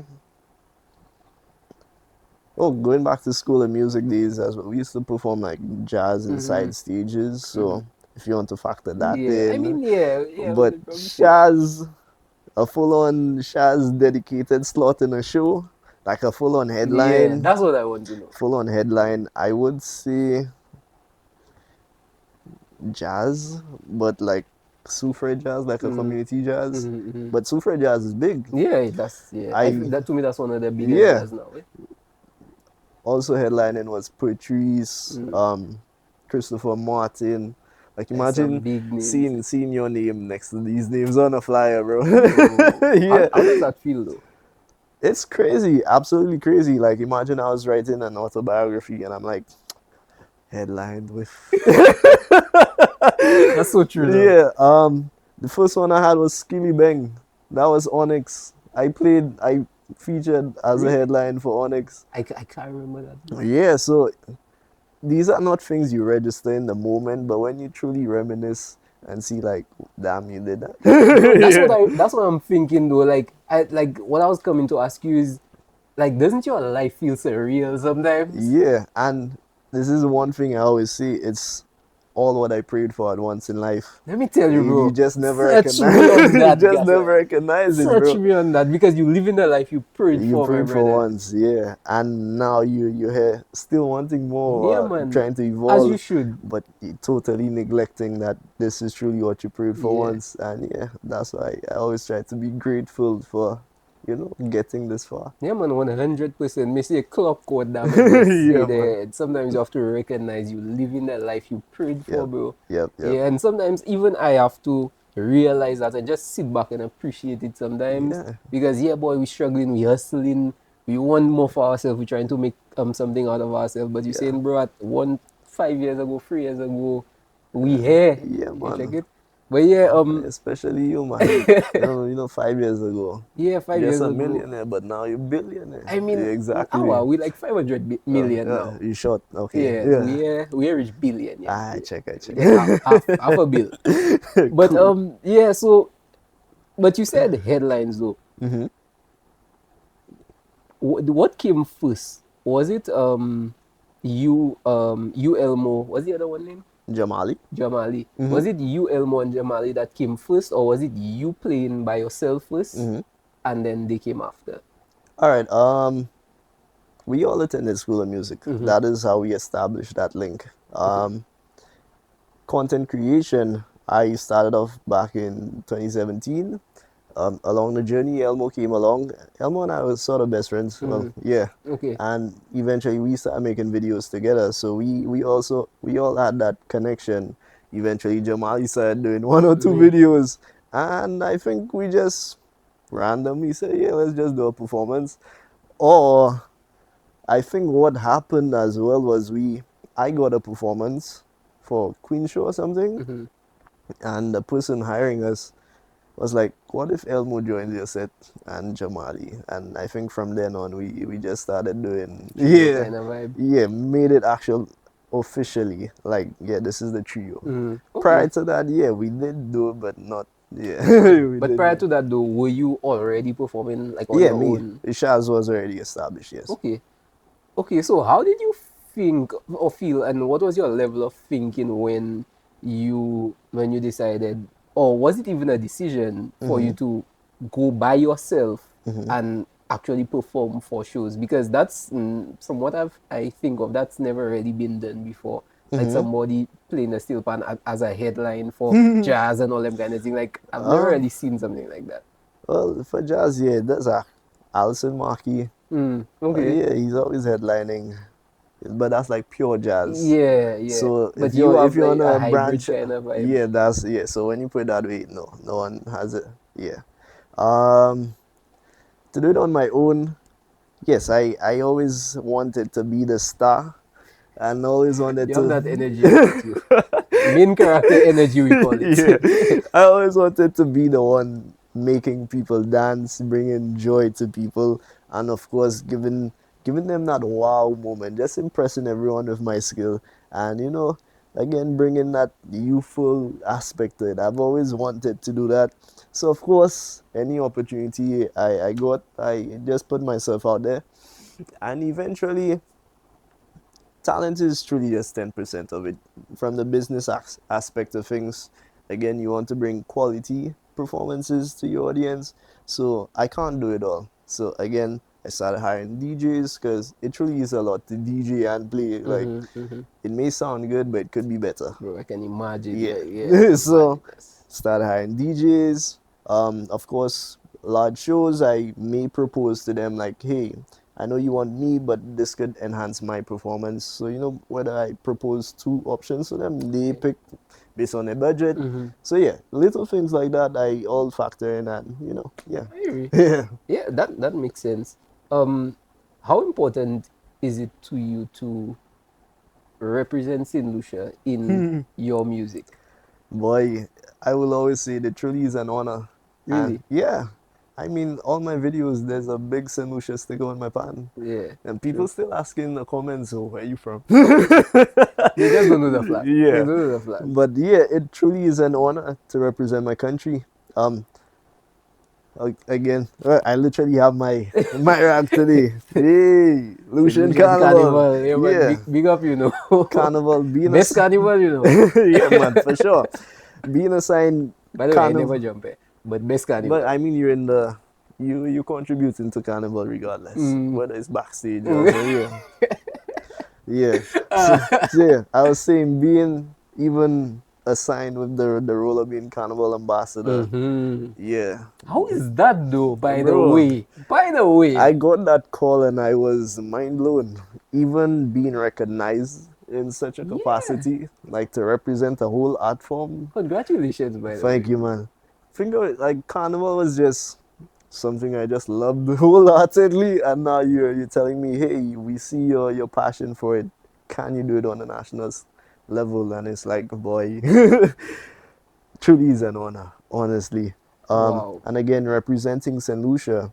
[SPEAKER 2] Oh, going back to school and music days as well. We used to perform like jazz and side stages. So if you want to factor that
[SPEAKER 3] Yeah,
[SPEAKER 2] in.
[SPEAKER 3] I mean, yeah.
[SPEAKER 2] But Chazz, a full-on Chazz dedicated slot in a show, like a full-on headline.
[SPEAKER 3] Yeah, that's what I want to know.
[SPEAKER 2] Full-on headline, I would say jazz, but like Soufre jazz, like a community jazz. But Soufre jazz is big.
[SPEAKER 3] Yeah, that to me that's one of the biggest
[SPEAKER 2] Yeah.
[SPEAKER 3] jazz now.
[SPEAKER 2] Also headlining was Patrice, Christopher Martin. Like
[SPEAKER 3] That's some
[SPEAKER 2] imagine
[SPEAKER 3] big names.
[SPEAKER 2] seeing your name next to these names on a flyer, bro.
[SPEAKER 3] How
[SPEAKER 2] Yeah.
[SPEAKER 3] does that feel though?
[SPEAKER 2] It's crazy, absolutely crazy. Like imagine I was writing an autobiography and I'm like headlined with
[SPEAKER 3] That's so true. Though.
[SPEAKER 2] Yeah. The first one I had was Skilly Bang. That was Onyx. I featured as a headline for Onyx.
[SPEAKER 3] I can't remember that.
[SPEAKER 2] Yeah, so these are not things you register in the moment, but when you truly reminisce and see like, damn, you did that.
[SPEAKER 3] That's what I'm thinking though. Like what I was coming to ask you is, like, doesn't your life feel surreal sometimes?
[SPEAKER 2] Yeah, and this is one thing I always say. It's all what I prayed for at once in life.
[SPEAKER 3] Let me tell you, bro.
[SPEAKER 2] You just never
[SPEAKER 3] Search
[SPEAKER 2] recognize
[SPEAKER 3] me on that,
[SPEAKER 2] you just
[SPEAKER 3] guys.
[SPEAKER 2] never recognize it, bro.
[SPEAKER 3] Search me on that because you live in the life you prayed
[SPEAKER 2] You
[SPEAKER 3] for.
[SPEAKER 2] prayed for once, yeah, and now you're here still wanting more,
[SPEAKER 3] Yeah, man.
[SPEAKER 2] trying to evolve,
[SPEAKER 3] As you should.
[SPEAKER 2] but you're totally neglecting that this is truly what you prayed for
[SPEAKER 3] Yeah.
[SPEAKER 2] once, and yeah, that's why I always try to be grateful for, getting this far.
[SPEAKER 3] Yeah, man, 100%. Me see a clock code that
[SPEAKER 2] Yeah,
[SPEAKER 3] there. Sometimes you have to recognize you live in that life you prayed for, bro.
[SPEAKER 2] Yep.
[SPEAKER 3] Yeah, and sometimes even I have to realize that and just sit back and appreciate it sometimes.
[SPEAKER 2] Yeah.
[SPEAKER 3] Because, yeah, boy, we struggling, we hustling, we want more for ourselves, we're trying to make something out of ourselves. But you're saying, bro, at 5 years ago, 3 years ago, we here.
[SPEAKER 2] Yeah,
[SPEAKER 3] You
[SPEAKER 2] man.
[SPEAKER 3] check it? But yeah,
[SPEAKER 2] Especially you, man. 5 years ago.
[SPEAKER 3] 5 years
[SPEAKER 2] Just a
[SPEAKER 3] ago.
[SPEAKER 2] millionaire, but now you're billionaire.
[SPEAKER 3] I mean,
[SPEAKER 2] yeah, exactly.
[SPEAKER 3] how are we like 500 million now?
[SPEAKER 2] You short, okay.
[SPEAKER 3] Yeah, we reach billion. Yeah,
[SPEAKER 2] I check.
[SPEAKER 3] yeah half a bill. But yeah. So, but you said headlines though. What came first? Was it you Elmo? What's the other one name? Jamali. Was it you Elmo and Jamali that came first, or was it you playing by yourself 1st and then they came after?
[SPEAKER 2] All right. We all attended School of Music. That is how we established that link. Content creation, I started off back in 2017. Along the journey, Elmo came along. Elmo and I were sort of best friends. Well, yeah.
[SPEAKER 3] Okay.
[SPEAKER 2] And eventually we started making videos together. So we all had that connection. Eventually Jamali started doing 1 or 2 videos. And I think we just randomly said, yeah, let's just do a performance. Or I think what happened as well was I got a performance for Queen Show or something. And the person hiring us was like, what if Elmo joins your set and Jamali? And I think from then on, we just started doing,
[SPEAKER 3] Kind of vibe.
[SPEAKER 2] yeah, made it actual officially. Like, yeah, this is the trio.
[SPEAKER 3] Okay.
[SPEAKER 2] Prior to that, yeah, we did do it, but not, yeah.
[SPEAKER 3] But prior to that though, were you already performing like on your own?
[SPEAKER 2] Chazz was already established, yes.
[SPEAKER 3] Okay, so how did you think or feel, and what was your level of thinking when when you decided, or was it even a decision for you to go by yourself and actually perform for shows? Because that's, from what I think of, that's never really been done before. Like somebody playing a steel pan as a headline for jazz and all them kind of thing. Like, I've never really seen something like that.
[SPEAKER 2] Well, for jazz, yeah, that's Alison Markey.
[SPEAKER 3] Okay.
[SPEAKER 2] Yeah, he's always headlining, but that's like pure jazz.
[SPEAKER 3] Yeah.
[SPEAKER 2] So
[SPEAKER 3] But
[SPEAKER 2] if
[SPEAKER 3] you
[SPEAKER 2] you're
[SPEAKER 3] have
[SPEAKER 2] on
[SPEAKER 3] like a
[SPEAKER 2] a
[SPEAKER 3] hybrid
[SPEAKER 2] branch,
[SPEAKER 3] kind of vibe.
[SPEAKER 2] yeah, that's yeah. So when you put it that way, no one has it. Yeah. Um, to do it on my own, yes, I always wanted to be the star, and always wanted
[SPEAKER 3] You have
[SPEAKER 2] to.
[SPEAKER 3] that energy about you. Main character energy, we call it.
[SPEAKER 2] Yeah, I always wanted to be the one making people dance, bringing joy to people, and of course, giving them that wow moment, just impressing everyone with my skill, and again, bringing that youthful aspect to it. I've always wanted to do that. So of course, any opportunity I got, I just put myself out there, and eventually talent is truly just 10% of it. From the business aspect of things, again, you want to bring quality performances to your audience. So I can't do it all. So again, I started hiring DJs because it truly is a lot to DJ and play. Like, it may sound good, but it could be better.
[SPEAKER 3] Bro, I can imagine.
[SPEAKER 2] Yeah.
[SPEAKER 3] Yeah.
[SPEAKER 2] So started hiring DJs. Of course, large shows, I may propose to them like, hey, I know you want me, but this could enhance my performance. So, whether I propose two options to them, they pick based on their budget. So, yeah, little things like that I all factor in, and, yeah.
[SPEAKER 3] Yeah, that makes sense. How important is it to you to represent St. Lucia in your music?
[SPEAKER 2] Boy, I will always say that truly is an honor.
[SPEAKER 3] Really?
[SPEAKER 2] And yeah. I mean, all my videos, there's a big St. Lucia sticker on my pan.
[SPEAKER 3] Yeah.
[SPEAKER 2] And people still asking in the comments, oh, where are you from?
[SPEAKER 3] They just don't know the flag.
[SPEAKER 2] Yeah.
[SPEAKER 3] They don't know the flag.
[SPEAKER 2] But yeah, it truly is an honor to represent my country. Again, I literally have my rack today. Hey, Lucian Carnival.
[SPEAKER 3] Yeah, man, big up,
[SPEAKER 2] Carnival being
[SPEAKER 3] best carnival,
[SPEAKER 2] Yeah, man, for sure. Being assigned
[SPEAKER 3] By the way, I never jump it, but best carnival.
[SPEAKER 2] But I mean, you're in the you contributing to carnival regardless, whether it's backstage or yeah. Yeah. So, yeah, I was saying being even assigned with the role of being carnival ambassador. Yeah.
[SPEAKER 3] How is that though? By
[SPEAKER 2] Bro,
[SPEAKER 3] the way,
[SPEAKER 2] I got that call and I was mind blown. Even being recognized in such a capacity, like to represent a whole art form.
[SPEAKER 3] Congratulations, by the way.
[SPEAKER 2] Thank you, man. Think of it, like carnival was just something I just loved wholeheartedly, and now you're telling me, hey, we see your passion for it. Can you do it on a national level? And it's like, boy, truly is an honor, honestly.
[SPEAKER 3] Wow.
[SPEAKER 2] And again, representing St. Lucia,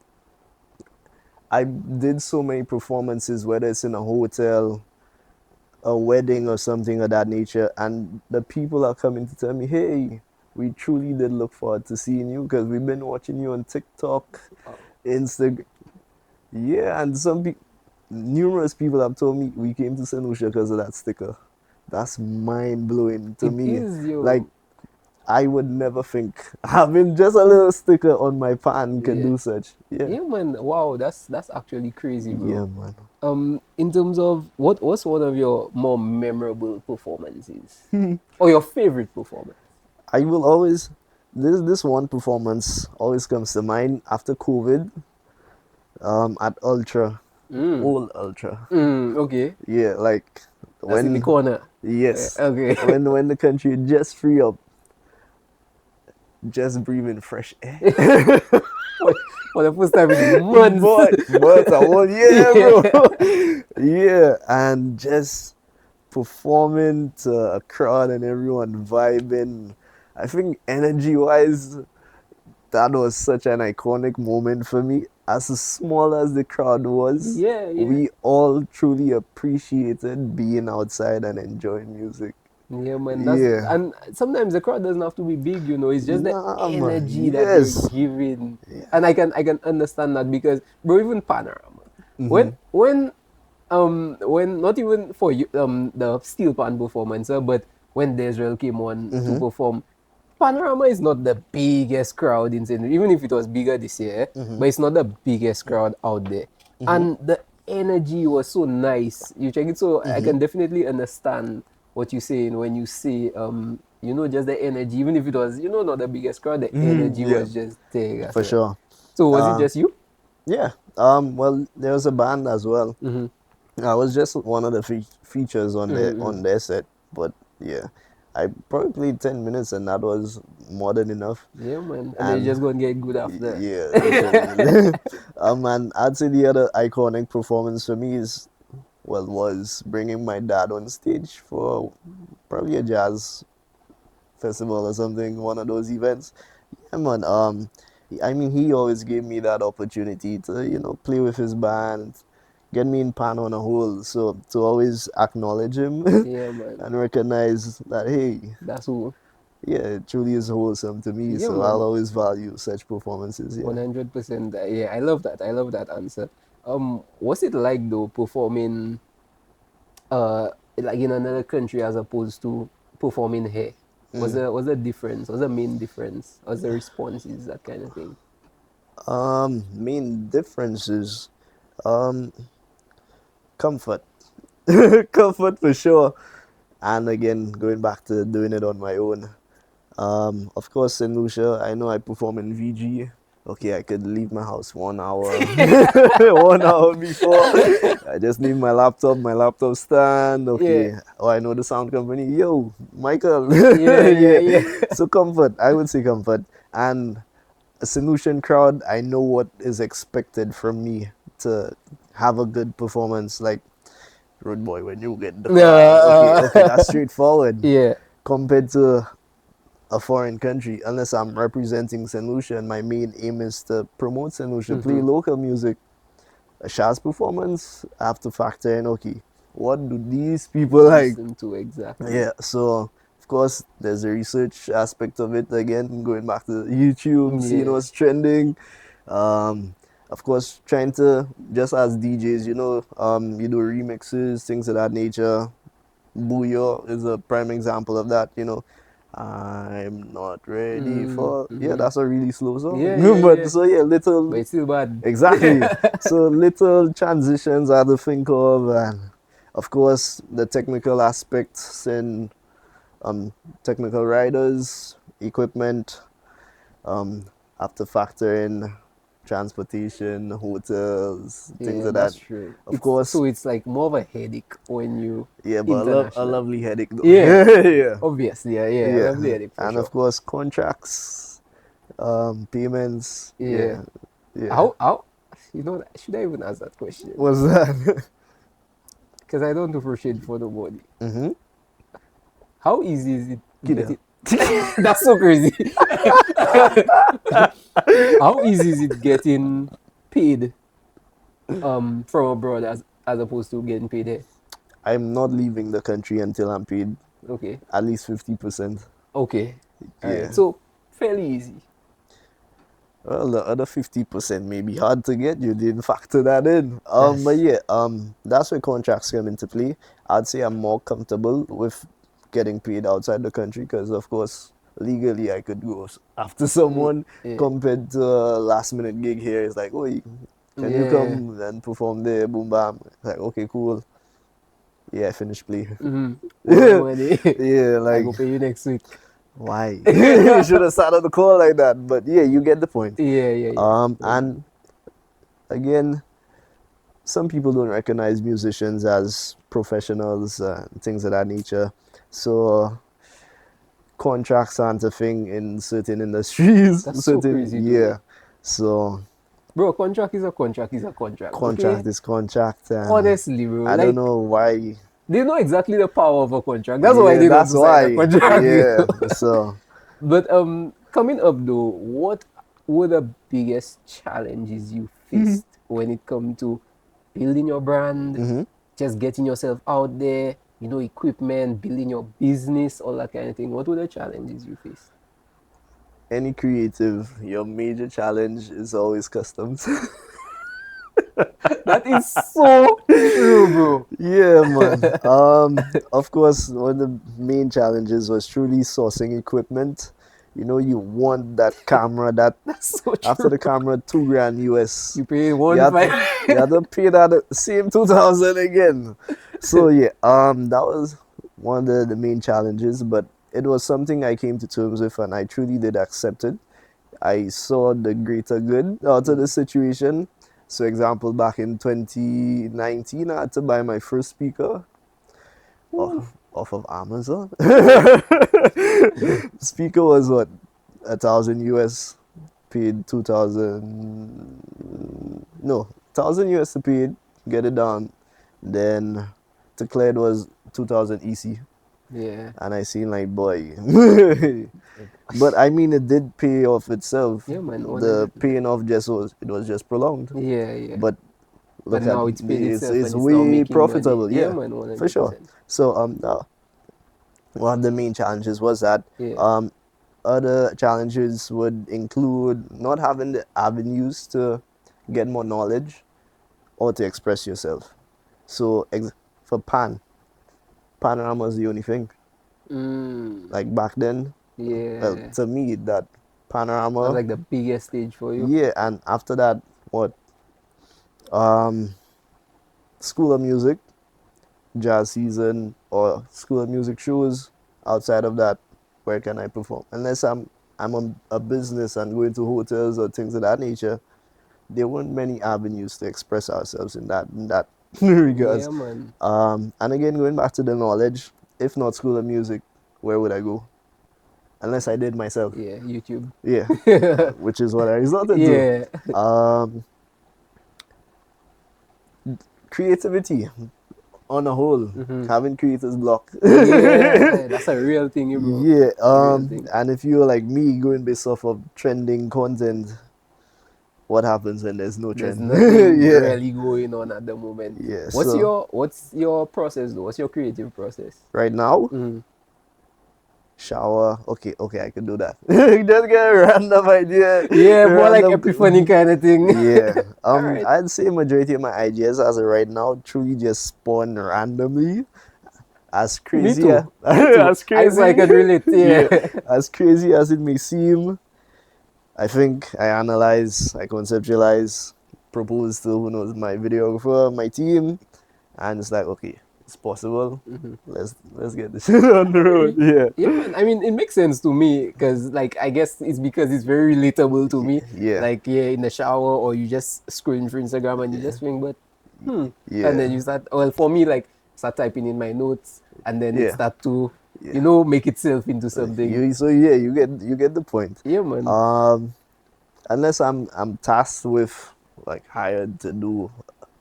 [SPEAKER 2] I did so many performances, whether it's in a hotel, a wedding, or something of that nature, and the people are coming to tell me, hey, we truly did look forward to seeing you because we've been watching you on TikTok, Instagram. Yeah, and numerous people have told me we came to St. Lucia because of that sticker. That's mind blowing to me. Like, I would never think having just a little sticker on my pan can do such. Yeah,
[SPEAKER 3] man. Wow, that's actually crazy, bro.
[SPEAKER 2] Yeah, man.
[SPEAKER 3] In terms of what's one of your more memorable performances or your favorite performance?
[SPEAKER 2] I will always this one performance always comes to mind after COVID. At Ultra, Old Ultra.
[SPEAKER 3] Okay.
[SPEAKER 2] Yeah, like
[SPEAKER 3] That's in the corner.
[SPEAKER 2] Yes.
[SPEAKER 3] Okay.
[SPEAKER 2] When the country just free up, just breathing fresh air.
[SPEAKER 3] For the first time in months.
[SPEAKER 2] Boy, it's a whole year, bro. Yeah, and just performing to a crowd and everyone vibing. I think energy-wise, that was such an iconic moment for me. As small as the crowd was, we all truly appreciated being outside and enjoying music.
[SPEAKER 3] Yeah, man. And sometimes the crowd doesn't have to be big, It's just the energy that you're giving. Yeah. And I can understand that because, bro, even Panorama. When not even for you, the steel pan performance, but when Desrivieres came on to perform, Panorama is not the biggest crowd in St. Even if it was bigger this year, but it's not the biggest crowd out there. And the energy was so nice. You check it, so I can definitely understand what you're saying when you say, just the energy, even if it was, not the biggest crowd, the energy was just there.
[SPEAKER 2] For sure.
[SPEAKER 3] So was it just you?
[SPEAKER 2] Yeah. Well, there was a band as well. I was just one of the features on their set, but yeah, I probably played 10 minutes and that was more than enough.
[SPEAKER 3] Yeah, man. And then you just go and get good after.
[SPEAKER 2] Yeah. And I'd say the other iconic performance for me was bringing my dad on stage for probably a jazz festival or something, one of those events. Yeah, man. I mean, he always gave me that opportunity to, play with his band, get me in pan on a whole. So to always acknowledge him
[SPEAKER 3] Yeah, man.
[SPEAKER 2] and recognize that, hey,
[SPEAKER 3] That's who.
[SPEAKER 2] yeah, it truly is wholesome to me.
[SPEAKER 3] Yeah,
[SPEAKER 2] so
[SPEAKER 3] man.
[SPEAKER 2] I'll always value such performances. Yeah.
[SPEAKER 3] 100%. Yeah, I love that. I love that answer. What's it like though performing, like in another country as opposed to performing here? What's the difference? What's the main difference? What's the responses? That kind of thing.
[SPEAKER 2] Main difference is comfort. Comfort for sure. And again, going back to doing it on my own. Of course, St. Lucia, I know I perform in VG. Okay, I could leave my house 1 hour, 1 hour before. I just need my laptop stand. Okay,
[SPEAKER 3] Yeah.
[SPEAKER 2] oh, I know the sound company. Yo, Michael.
[SPEAKER 3] Yeah.
[SPEAKER 2] So comfort, I would say comfort. And a St. Lucian crowd, I know what is expected from me to have a good performance. Like, Road Boy, when you get the car. Okay, that's straightforward.
[SPEAKER 3] Yeah.
[SPEAKER 2] Compared to a foreign country, unless I'm representing St. Lucia and my main aim is to promote St. Lucia, play local music, a Chazz performance, I have to factor in, okay, what do these people like?
[SPEAKER 3] Listen to exactly.
[SPEAKER 2] Yeah, so of course there's the research aspect of it again, going back to YouTube, seeing what's trending. Of course, trying to, just as DJs, you do remixes, things of that nature. Booyah is a prime example of that, I'm not ready for. Yeah, that's a really slow song.
[SPEAKER 3] Yeah.
[SPEAKER 2] So yeah, little.
[SPEAKER 3] But it's still bad.
[SPEAKER 2] Exactly. So little transitions I have to think of, and of course the technical aspects and technical riders, equipment. Have to factor in transportation, hotels, things of that.
[SPEAKER 3] That's true.
[SPEAKER 2] Of course.
[SPEAKER 3] So it's like more of a headache when you.
[SPEAKER 2] Yeah, but a lovely headache though.
[SPEAKER 3] Yeah.
[SPEAKER 2] Yeah.
[SPEAKER 3] Obviously, yeah. A lovely headache for
[SPEAKER 2] and
[SPEAKER 3] sure.
[SPEAKER 2] of course contracts, payments. Yeah.
[SPEAKER 3] How? Should I even ask that question?
[SPEAKER 2] What's that?
[SPEAKER 3] Because I don't appreciate for nobody. How easy is it to get it? That's so crazy. How easy is it getting paid from abroad as opposed to getting paid here?
[SPEAKER 2] I'm not leaving the country until I'm paid
[SPEAKER 3] Okay.
[SPEAKER 2] at least 50%.
[SPEAKER 3] Okay.
[SPEAKER 2] Yeah.
[SPEAKER 3] Alright. So fairly easy.
[SPEAKER 2] Well, the other 50% may be hard to get. You didn't factor that in. But yeah, that's where contracts come into play. I'd say I'm more comfortable with getting paid outside the country because, of course, legally I could go after someone compared to a last minute gig here. It's like, oh, can you come and perform there? Boom, bam. It's like, okay, cool. Yeah, I finished play. Yeah, like,
[SPEAKER 3] I go pay you next week.
[SPEAKER 2] why? You should have started the call like that. But yeah, you get the point.
[SPEAKER 3] Yeah.
[SPEAKER 2] And again, some people don't recognize musicians as professionals and things of that nature. So contracts aren't a thing in certain industries.
[SPEAKER 3] That's so crazy.
[SPEAKER 2] Yeah. So
[SPEAKER 3] bro, contract is a contract is a contract.
[SPEAKER 2] Contract is contract. And
[SPEAKER 3] honestly, bro.
[SPEAKER 2] I don't know why.
[SPEAKER 3] They know exactly the power of a contract. That's why they don't sign a contract.
[SPEAKER 2] Yeah. So
[SPEAKER 3] but coming up though, what were the biggest challenges you faced when it comes to building your brand, just getting yourself out there, equipment, building your business, all that kind of thing? What were the challenges you faced?
[SPEAKER 2] Any creative, your major challenge is always customs.
[SPEAKER 3] That is so true, bro.
[SPEAKER 2] Yeah, man. Of course, one of the main challenges was truly sourcing equipment. You know, you want that camera that
[SPEAKER 3] That's so
[SPEAKER 2] after the
[SPEAKER 3] true.
[SPEAKER 2] camera, $2,000 US.
[SPEAKER 3] You pay
[SPEAKER 2] You
[SPEAKER 3] one
[SPEAKER 2] have
[SPEAKER 3] five.
[SPEAKER 2] to, you have to pay that same 2,000 again. So yeah, that was one of the main challenges, but it was something I came to terms with, and I truly did accept it. I saw the greater good out of the situation. So, example, back in 2019, I had to buy my first speaker off of Amazon. Speaker was what, 1,000 US, paid 2,000. No, 1,000 US to pay it, get it done. Then to clear it was 2,000 EC.
[SPEAKER 3] Yeah.
[SPEAKER 2] And I seen like, boy. But I mean, it did pay off itself.
[SPEAKER 3] Yeah, man.
[SPEAKER 2] The paying off just was just prolonged.
[SPEAKER 3] Yeah.
[SPEAKER 2] But look at
[SPEAKER 3] now it's paid itself
[SPEAKER 2] it's
[SPEAKER 3] and it's now
[SPEAKER 2] way
[SPEAKER 3] making
[SPEAKER 2] profitable.
[SPEAKER 3] money.
[SPEAKER 2] Yeah,
[SPEAKER 3] Man, 100%.
[SPEAKER 2] for sure. So one of the main challenges was that.
[SPEAKER 3] Yeah.
[SPEAKER 2] Other challenges would include not having the avenues to get more knowledge or to express yourself. So for panorama is the only thing. Like back then,
[SPEAKER 3] Yeah.
[SPEAKER 2] to me that panorama
[SPEAKER 3] That's like the biggest stage for you.
[SPEAKER 2] Yeah, and after that, what? School of Music, jazz season, or School of Music shows. Outside of that, where can I perform? Unless I'm on a business and going to hotels or things of that nature, there weren't many avenues to express ourselves in that regards.
[SPEAKER 3] Yeah, man.
[SPEAKER 2] And again, going back to the knowledge, if not School of Music, where would I go? Unless I did myself.
[SPEAKER 3] Yeah, YouTube.
[SPEAKER 2] Yeah, which is what I resorted
[SPEAKER 3] Yeah.
[SPEAKER 2] to. Creativity on a whole, having creator's block.
[SPEAKER 3] Yeah, that's a real thing, you bro.
[SPEAKER 2] Yeah,
[SPEAKER 3] Real thing.
[SPEAKER 2] and if you're like me going based off of trending content, what happens when there's no
[SPEAKER 3] There's
[SPEAKER 2] trend?
[SPEAKER 3] nothing
[SPEAKER 2] Yeah.
[SPEAKER 3] really going on at the moment.
[SPEAKER 2] Yeah,
[SPEAKER 3] What's
[SPEAKER 2] so-
[SPEAKER 3] your process though? What's your creative process?
[SPEAKER 2] Right now,
[SPEAKER 3] Mm.
[SPEAKER 2] shower. Okay, I can do that. Just get a random idea.
[SPEAKER 3] Yeah, more like
[SPEAKER 2] random-
[SPEAKER 3] epiphany kind of thing.
[SPEAKER 2] Yeah.
[SPEAKER 3] Alright.
[SPEAKER 2] I'd say majority of my ideas as of right now truly just spawn randomly. As crazy
[SPEAKER 3] too.
[SPEAKER 2] as crazy
[SPEAKER 3] I can relate. Yeah.
[SPEAKER 2] as crazy as it may seem, I think I analyze, I conceptualize, propose to who knows my videographer, my team, and it's like, okay, it's possible. Let's get this on the road. Yeah.
[SPEAKER 3] Yeah, man. I mean, it makes sense to me because, like, I guess it's because it's very relatable to me.
[SPEAKER 2] Yeah.
[SPEAKER 3] Like, in the shower or you just scrolling through Instagram and you just think, but,
[SPEAKER 2] Yeah.
[SPEAKER 3] and then you start. Well, for me, like, start typing in my notes and then it
[SPEAKER 2] Yeah.
[SPEAKER 3] start to,
[SPEAKER 2] Yeah.
[SPEAKER 3] make itself into something.
[SPEAKER 2] You get the point.
[SPEAKER 3] Yeah, man.
[SPEAKER 2] Unless I'm tasked with like hired to do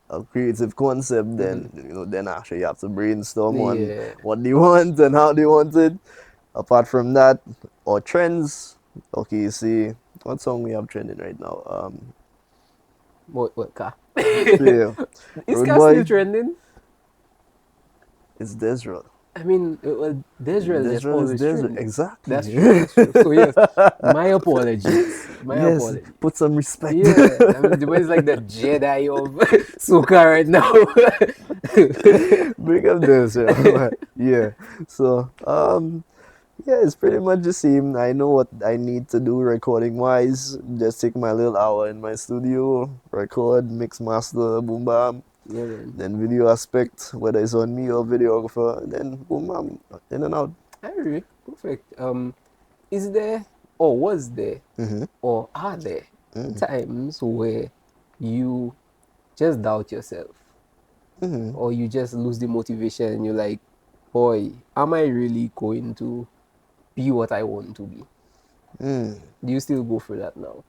[SPEAKER 2] a creative concept, then then actually you have to brainstorm on
[SPEAKER 3] Yeah.
[SPEAKER 2] what they want and how they want it. Apart from that, or trends. Okay, you see what song we have trending right now?
[SPEAKER 3] What car?
[SPEAKER 2] Yeah,
[SPEAKER 3] Is
[SPEAKER 2] Road
[SPEAKER 3] car
[SPEAKER 2] Boy.
[SPEAKER 3] still trending?
[SPEAKER 2] It's Desrivieres.
[SPEAKER 3] I mean, well, Desrivieres just
[SPEAKER 2] Desrivieres
[SPEAKER 3] always
[SPEAKER 2] is Desrivieres.
[SPEAKER 3] trending.
[SPEAKER 2] Exactly.
[SPEAKER 3] That's true. That's true. So yes, my apologies. My
[SPEAKER 2] Yes,
[SPEAKER 3] apologies.
[SPEAKER 2] put some respect.
[SPEAKER 3] Yeah, I mean, the man's like the Jedi of soca right now.
[SPEAKER 2] Big up Desrivieres. Yeah. So yeah, it's pretty much the same. I know what I need to do recording wise. Just take my little hour in my studio, record, mix, master, boom bam.
[SPEAKER 3] Yeah, man.
[SPEAKER 2] Then video aspect, whether it's on me or videographer, then boom bam, in and out.
[SPEAKER 3] I agree. Perfect. Is there or was there or are there times where you just doubt yourself or you just lose the motivation and you're like, boy, am I really going to be what I want to be? Do you still go for that now?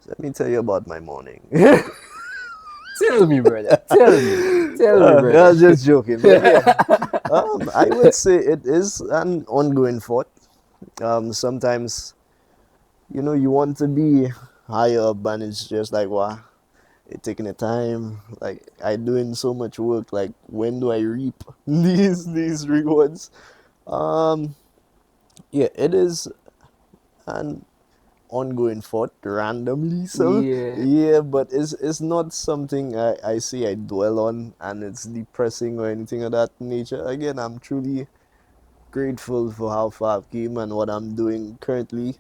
[SPEAKER 2] Let me tell you about my morning.
[SPEAKER 3] Tell me, brother. Tell me, brother.
[SPEAKER 2] I was just joking. But yeah. I would say it is an ongoing thought. Sometimes, you want to be higher up, and it's just like, wow, it's taking the time. Like, I doing so much work. Like, when do I reap these rewards? Yeah, it is an ongoing thought randomly. So but it's not something I say I dwell on and it's depressing or anything of that nature. Again, I'm truly grateful for how far I've came and what I'm doing currently.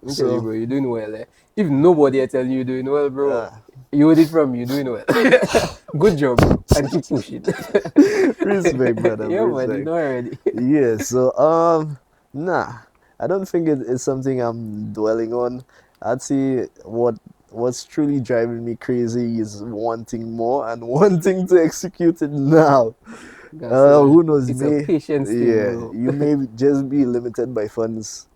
[SPEAKER 3] I'm telling you, bro, you're doing well. If nobody are telling you you're doing well, bro, you heard it from you doing well. Good job, bro, and keep pushing.
[SPEAKER 2] Respect, brother.
[SPEAKER 3] Yeah,
[SPEAKER 2] respect.
[SPEAKER 3] man, you know already.
[SPEAKER 2] Yeah, so nah, I don't think it's something I'm dwelling on. I'd say what's truly driving me crazy is wanting more and wanting to execute it now. Who knows?
[SPEAKER 3] It's a patience thing, bro.
[SPEAKER 2] You may just be limited by funds.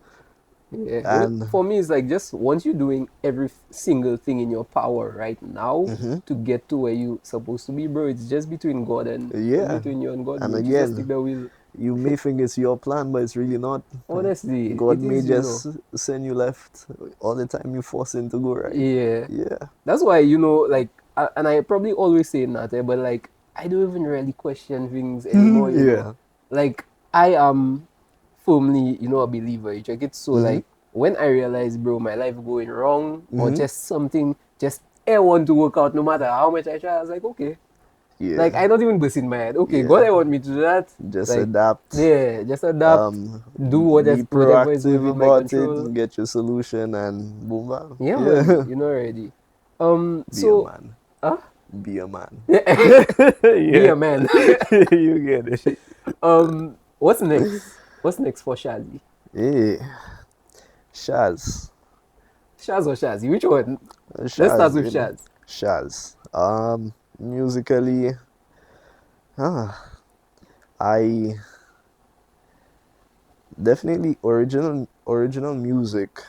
[SPEAKER 3] Yeah,
[SPEAKER 2] And
[SPEAKER 3] well, for me, it's like just once you're doing every single thing in your power right now to get to where you're supposed to be, bro, it's just between God and between you and God.
[SPEAKER 2] And
[SPEAKER 3] bro.
[SPEAKER 2] again,
[SPEAKER 3] just take the wheel.
[SPEAKER 2] You may think it's your plan, but it's really not.
[SPEAKER 3] Honestly,
[SPEAKER 2] God
[SPEAKER 3] it
[SPEAKER 2] may
[SPEAKER 3] is,
[SPEAKER 2] just send you left all the time you force him to go right.
[SPEAKER 3] Yeah.
[SPEAKER 2] Yeah.
[SPEAKER 3] That's why, like, and I probably always say that, but like, I don't even really question things anymore, you know. Like, I am firmly, a believer. You check it. So, like, when I realize, bro, my life going wrong or just something, I want to work out no matter how much I try, I was like, okay.
[SPEAKER 2] Yeah.
[SPEAKER 3] Like, I don't even bust in my head. Okay, God, I want me to do that.
[SPEAKER 2] Just
[SPEAKER 3] like,
[SPEAKER 2] adapt.
[SPEAKER 3] Yeah, just adapt. Do whatever is within my control.
[SPEAKER 2] Get your solution and boom, bam.
[SPEAKER 3] Yeah, man. You know already.
[SPEAKER 2] Be a man.
[SPEAKER 3] Huh?
[SPEAKER 2] Be a man.
[SPEAKER 3] Be a man.
[SPEAKER 2] You get it.
[SPEAKER 3] What's next? What's next for Chazzi?
[SPEAKER 2] Yeah. Chazz.
[SPEAKER 3] Chazz or Chazzi? Which one?
[SPEAKER 2] Chazz,
[SPEAKER 3] Let's start with Chazz.
[SPEAKER 2] Chazz. Musically, I definitely original music.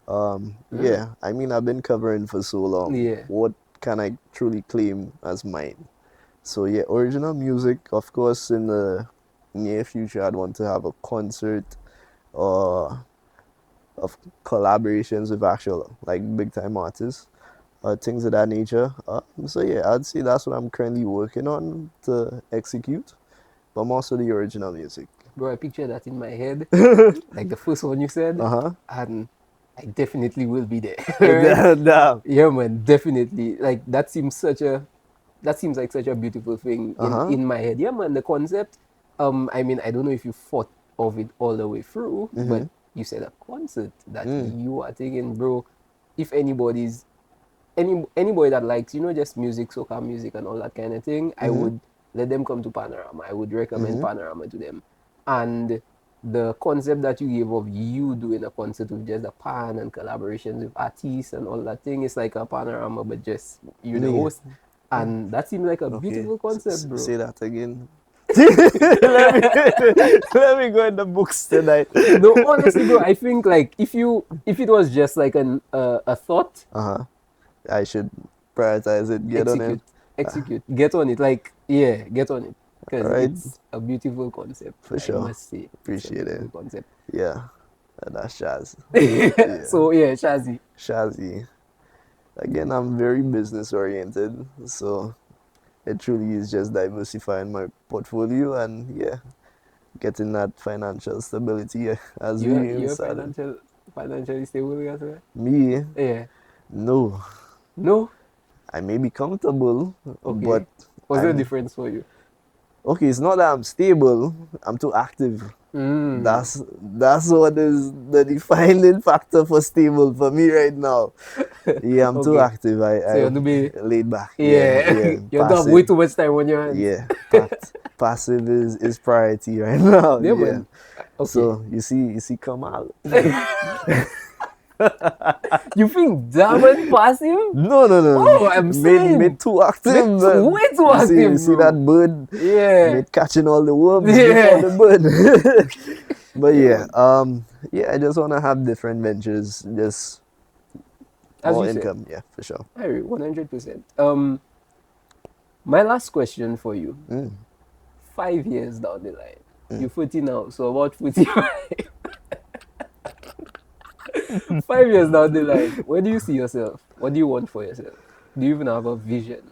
[SPEAKER 2] Yeah, I mean I've been covering for so long.
[SPEAKER 3] Yeah.
[SPEAKER 2] What can I truly claim as mine? So yeah, original music. Of course, in the near future, I'd want to have a concert of collaborations with actual like big time artists. Things of that nature. So yeah, I'd say that's what I'm currently working on to execute, but also the original music.
[SPEAKER 3] Bro, I picture that in my head, like the first one you said, and I definitely will be there.
[SPEAKER 2] Damn.
[SPEAKER 3] Yeah, man, definitely. Like that seems like such a beautiful thing in my head. Yeah, man, the concept. I mean, I don't know if you thought of it all the way through, but you said a concert that you are taking, bro. If anybody that likes, just music, soca music and all that kind of thing, I would let them come to Panorama. I would recommend Panorama to them. And the concept that you gave of you doing a concert with just a pan and collaborations with artists and all that thing, is like a Panorama, but just you the host. And that seems like a beautiful concept, bro.
[SPEAKER 2] Say that again. let me go in the books tonight.
[SPEAKER 3] No, honestly, bro, I think like if it was just like a thought,
[SPEAKER 2] I should prioritize it.
[SPEAKER 3] Execute. Get on it. Like, yeah, get on it. Because it's a beautiful concept.
[SPEAKER 2] For sure.
[SPEAKER 3] I must say.
[SPEAKER 2] Appreciate it.
[SPEAKER 3] Concept.
[SPEAKER 2] Yeah. That's Chazz.
[SPEAKER 3] Yeah. So, yeah, Chazzi.
[SPEAKER 2] Chazzi. Again, I'm very business oriented. So, it truly is just diversifying my portfolio and, yeah, getting that financial stability as
[SPEAKER 3] you're financially stable, you say?
[SPEAKER 2] Me?
[SPEAKER 3] Yeah.
[SPEAKER 2] No. I may be comfortable, but
[SPEAKER 3] what's the difference for you?
[SPEAKER 2] Okay, it's not that I'm stable, I'm too active. That's what is the defining factor for stable for me right now. Yeah, I'm too active.
[SPEAKER 3] So you have to be
[SPEAKER 2] laid back.
[SPEAKER 3] Yeah. You have to have way too much time on your hands.
[SPEAKER 2] Yeah. Passive is priority right now.
[SPEAKER 3] Yeah, man. Okay.
[SPEAKER 2] So you see Kamal.
[SPEAKER 3] You think damn passive?
[SPEAKER 2] No.
[SPEAKER 3] Oh, I'm saying.
[SPEAKER 2] Made too active.
[SPEAKER 3] Way too active.
[SPEAKER 2] You see that bird?
[SPEAKER 3] Yeah.
[SPEAKER 2] Made catching all the worms before the bird. But yeah, I just want to have different ventures, just more income. Yeah, for sure.
[SPEAKER 3] I agree, 100%. My last question for you. 5 years down the line. You're 40 now, so about 45. 5 years down the line, where do you see yourself? What do you want for yourself? Do you even have a vision?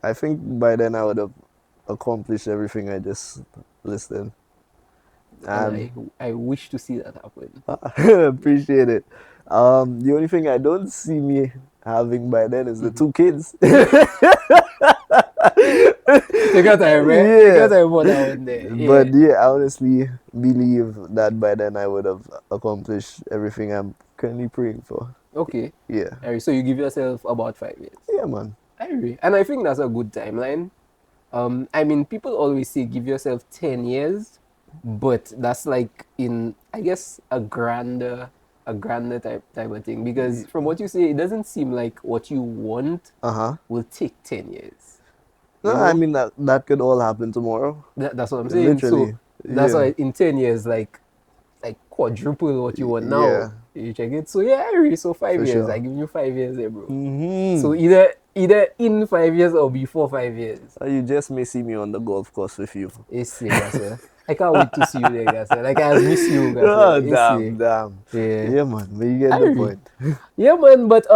[SPEAKER 2] I think by then I would have accomplished everything I just listed.
[SPEAKER 3] And I wish to see that happen.
[SPEAKER 2] Appreciate it. The only thing I don't see me having by then is the 2 kids.
[SPEAKER 3] Take your time, right?
[SPEAKER 2] Yeah.
[SPEAKER 3] Take your time for that one there. Yeah.
[SPEAKER 2] But yeah, I honestly believe that by then I would have accomplished everything I'm currently praying for.
[SPEAKER 3] Okay.
[SPEAKER 2] Yeah.
[SPEAKER 3] Alright, so you give yourself about 5 years.
[SPEAKER 2] Yeah, man.
[SPEAKER 3] I agree. And I think that's a good timeline. I mean, people always say give yourself 10 years, but that's like in, I guess, a grander type of thing. Because from what you say, it doesn't seem like what you want will take 10 years.
[SPEAKER 2] No,
[SPEAKER 3] You know?
[SPEAKER 2] I mean, that could all happen tomorrow.
[SPEAKER 3] That's what I'm saying.
[SPEAKER 2] Literally.
[SPEAKER 3] So that's
[SPEAKER 2] Yeah.
[SPEAKER 3] why in 10 years, like quadruple what you want now.
[SPEAKER 2] Yeah.
[SPEAKER 3] You check it. So yeah, I agree. So 5
[SPEAKER 2] For
[SPEAKER 3] years.
[SPEAKER 2] sure.
[SPEAKER 3] I give you 5 years there, bro.
[SPEAKER 2] Mm-hmm.
[SPEAKER 3] So either in 5 years or before 5 years.
[SPEAKER 2] You just may see me on the golf course with you.
[SPEAKER 3] It's sir. I can't wait to see you there, guys. Like I miss you, guys.
[SPEAKER 2] Oh, damn.
[SPEAKER 3] Yeah.
[SPEAKER 2] Yeah, man. But you get
[SPEAKER 3] I
[SPEAKER 2] the
[SPEAKER 3] agree.
[SPEAKER 2] point.
[SPEAKER 3] Yeah, man. But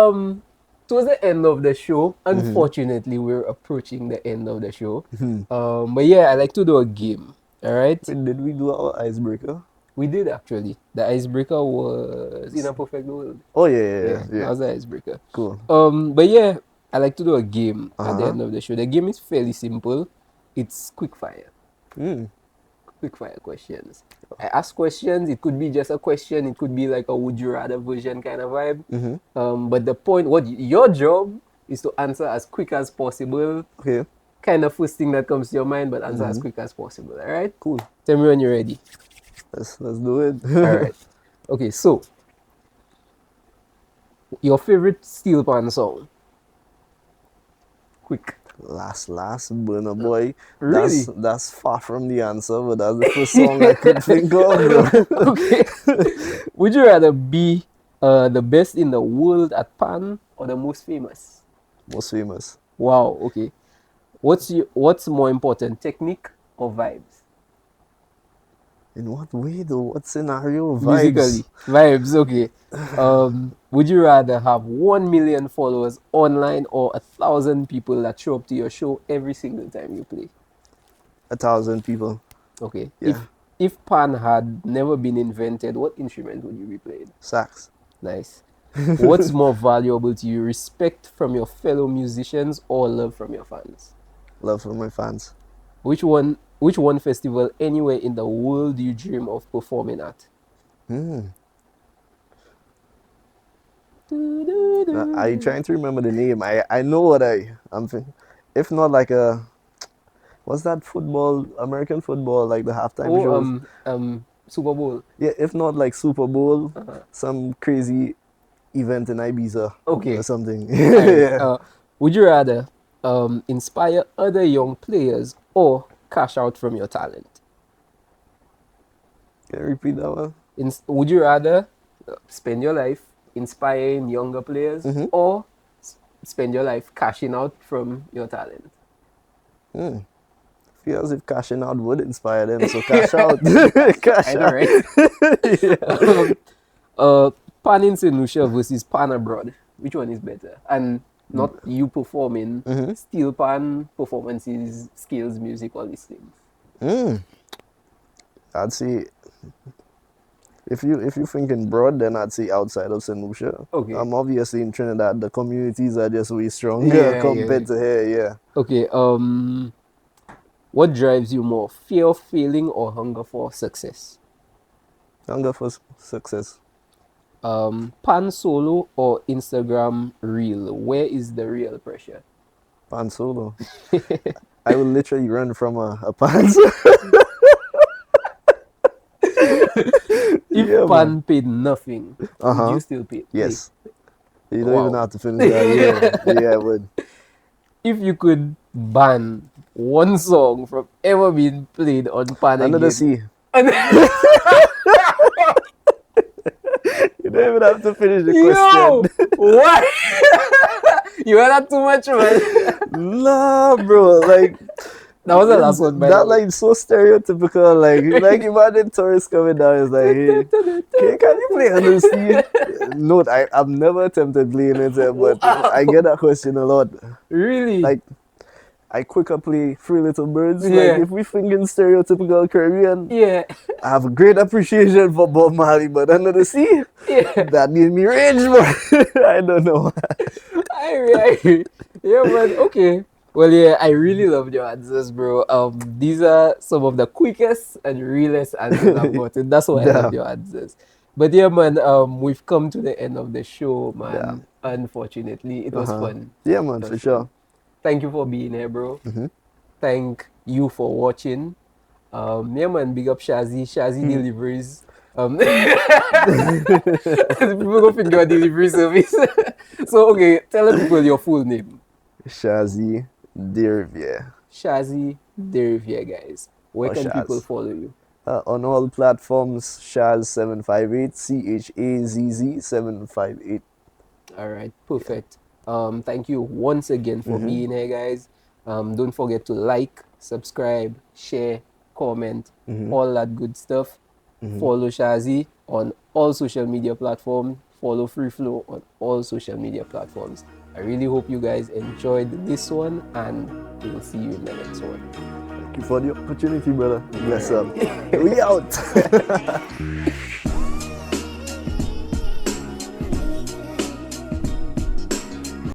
[SPEAKER 3] towards the end of the show, unfortunately, we're approaching the end of the show. But yeah, I like to do a game. All right.
[SPEAKER 2] Wait, did we do our icebreaker?
[SPEAKER 3] We did actually. The icebreaker was In a Perfect World.
[SPEAKER 2] Oh yeah.
[SPEAKER 3] That was the icebreaker.
[SPEAKER 2] Cool.
[SPEAKER 3] But yeah, I like to do a game at the
[SPEAKER 2] Uh-huh.
[SPEAKER 3] end of the show. The game is fairly simple. It's quick fire. Quick fire questions. I ask questions. It could be just a question. It could be like a would you rather version kind of vibe. But the point, your job is to answer as quick as possible.
[SPEAKER 2] Okay.
[SPEAKER 3] Kind of first thing that comes to your mind, but answer as quick as possible. All right.
[SPEAKER 2] Cool.
[SPEAKER 3] Tell me when you're ready.
[SPEAKER 2] Let's do it.
[SPEAKER 3] All right. Okay. So, your favorite Steel Pan song? Quick.
[SPEAKER 2] Last, Burna Boy.
[SPEAKER 3] Really?
[SPEAKER 2] That's far from the answer, but that's the first song I could think of.
[SPEAKER 3] Okay. Would you rather be the best in the world at pan or the most famous?
[SPEAKER 2] Most famous.
[SPEAKER 3] Wow. Okay. What's more important, technique or vibes?
[SPEAKER 2] In what way though? What scenario? Vibes.
[SPEAKER 3] Musically, vibes. Okay. Would you rather have 1 million followers online or 1,000 people that show up to your show every single time you play?
[SPEAKER 2] 1,000 people.
[SPEAKER 3] Okay.
[SPEAKER 2] Yeah.
[SPEAKER 3] If pan had never been invented, what instrument would you be playing?
[SPEAKER 2] Sax.
[SPEAKER 3] Nice. What's more valuable to you, respect from your fellow musicians or love from your fans?
[SPEAKER 2] Love for my fans.
[SPEAKER 3] Which one festival anywhere in the world do you dream of performing at?
[SPEAKER 2] I'm trying to remember the name. I know what I'm thinking. If not like what's that football, American football, like the halftime shows?
[SPEAKER 3] Super Bowl.
[SPEAKER 2] Yeah, if not like Super Bowl, some crazy event in Ibiza or something. Yeah.
[SPEAKER 3] Would you rather inspire other young players or cash out from your talent?
[SPEAKER 2] Can you repeat that one?
[SPEAKER 3] Would you rather spend your life inspiring younger players or spend your life cashing out from your talent?
[SPEAKER 2] Feels as if cashing out would inspire them, so cash out. Cash
[SPEAKER 3] I know,
[SPEAKER 2] out.
[SPEAKER 3] right? Pan in St. Lucia versus pan abroad. Which one is better? And not you performing, steel pan performances, skills, music, all these things.
[SPEAKER 2] I'd say if you thinking broad, then I'd say outside of St. Lucia.
[SPEAKER 3] Okay.
[SPEAKER 2] Obviously in Trinidad the communities are just way stronger compared to here, yeah.
[SPEAKER 3] Okay, what drives you more, fear of failing or hunger for success?
[SPEAKER 2] Hunger for success.
[SPEAKER 3] Pan solo or Instagram reel? Where is the real pressure?
[SPEAKER 2] Pan solo. I will literally run from a pan.
[SPEAKER 3] If pan paid nothing, would you still pay?
[SPEAKER 2] Yes. You don't even have to finish that. Yeah, I would.
[SPEAKER 3] If you could ban one song from ever being played on pan
[SPEAKER 2] Under the
[SPEAKER 3] again.
[SPEAKER 2] sea. You don't even have to finish the
[SPEAKER 3] Yo,
[SPEAKER 2] question.
[SPEAKER 3] what? You had that too much, man.
[SPEAKER 2] Nah, bro. Like
[SPEAKER 3] That was the last one, by
[SPEAKER 2] that
[SPEAKER 3] the way.
[SPEAKER 2] like so stereotypical. Like imagine tourists coming down. It's like, hey, can you play under the sea? No, I've never attempted playing it, but I get that question a lot.
[SPEAKER 3] Really?
[SPEAKER 2] Like, I quicker play Three Little Birds.
[SPEAKER 3] Yeah.
[SPEAKER 2] Like if we thinking stereotypical Caribbean,
[SPEAKER 3] Yeah.
[SPEAKER 2] I have a great appreciation for Bob Marley, but under the sea,
[SPEAKER 3] Yeah.
[SPEAKER 2] that gave me rage, but I don't know.
[SPEAKER 3] I agree. Yeah, man. Okay. Well, yeah, I really loved your answers, bro. These are some of the quickest and realest answers I've gotten. That's why I
[SPEAKER 2] Yeah.
[SPEAKER 3] love your answers. But yeah, man, we've come to the end of the show, man.
[SPEAKER 2] Yeah.
[SPEAKER 3] Unfortunately, it was fun.
[SPEAKER 2] Yeah, man,
[SPEAKER 3] It
[SPEAKER 2] for
[SPEAKER 3] was
[SPEAKER 2] sure.
[SPEAKER 3] fun. Thank you for being here, bro.
[SPEAKER 2] Mm-hmm.
[SPEAKER 3] Thank you for watching. Yeah, man, big up Chazzi. Chazzi Deliveries. People go think you're a delivery service. So, okay, tell the people your full name.
[SPEAKER 2] Chazzi Desrivieres.
[SPEAKER 3] Chazzi Desrivieres, guys. Where
[SPEAKER 2] Or
[SPEAKER 3] can
[SPEAKER 2] Chazz.
[SPEAKER 3] people follow you?
[SPEAKER 2] On all platforms, Chazz758, CHAZZ 758.
[SPEAKER 3] All right, perfect. Thank you once again for being here, guys. Don't forget to like, subscribe, share, comment, all that good stuff. Follow Chazzi on all social media platforms. Follow Free Flow on all social media platforms. I really hope you guys enjoyed this one, and we'll see you in the next one.
[SPEAKER 2] Thank you for the opportunity, brother. Bless up. We out.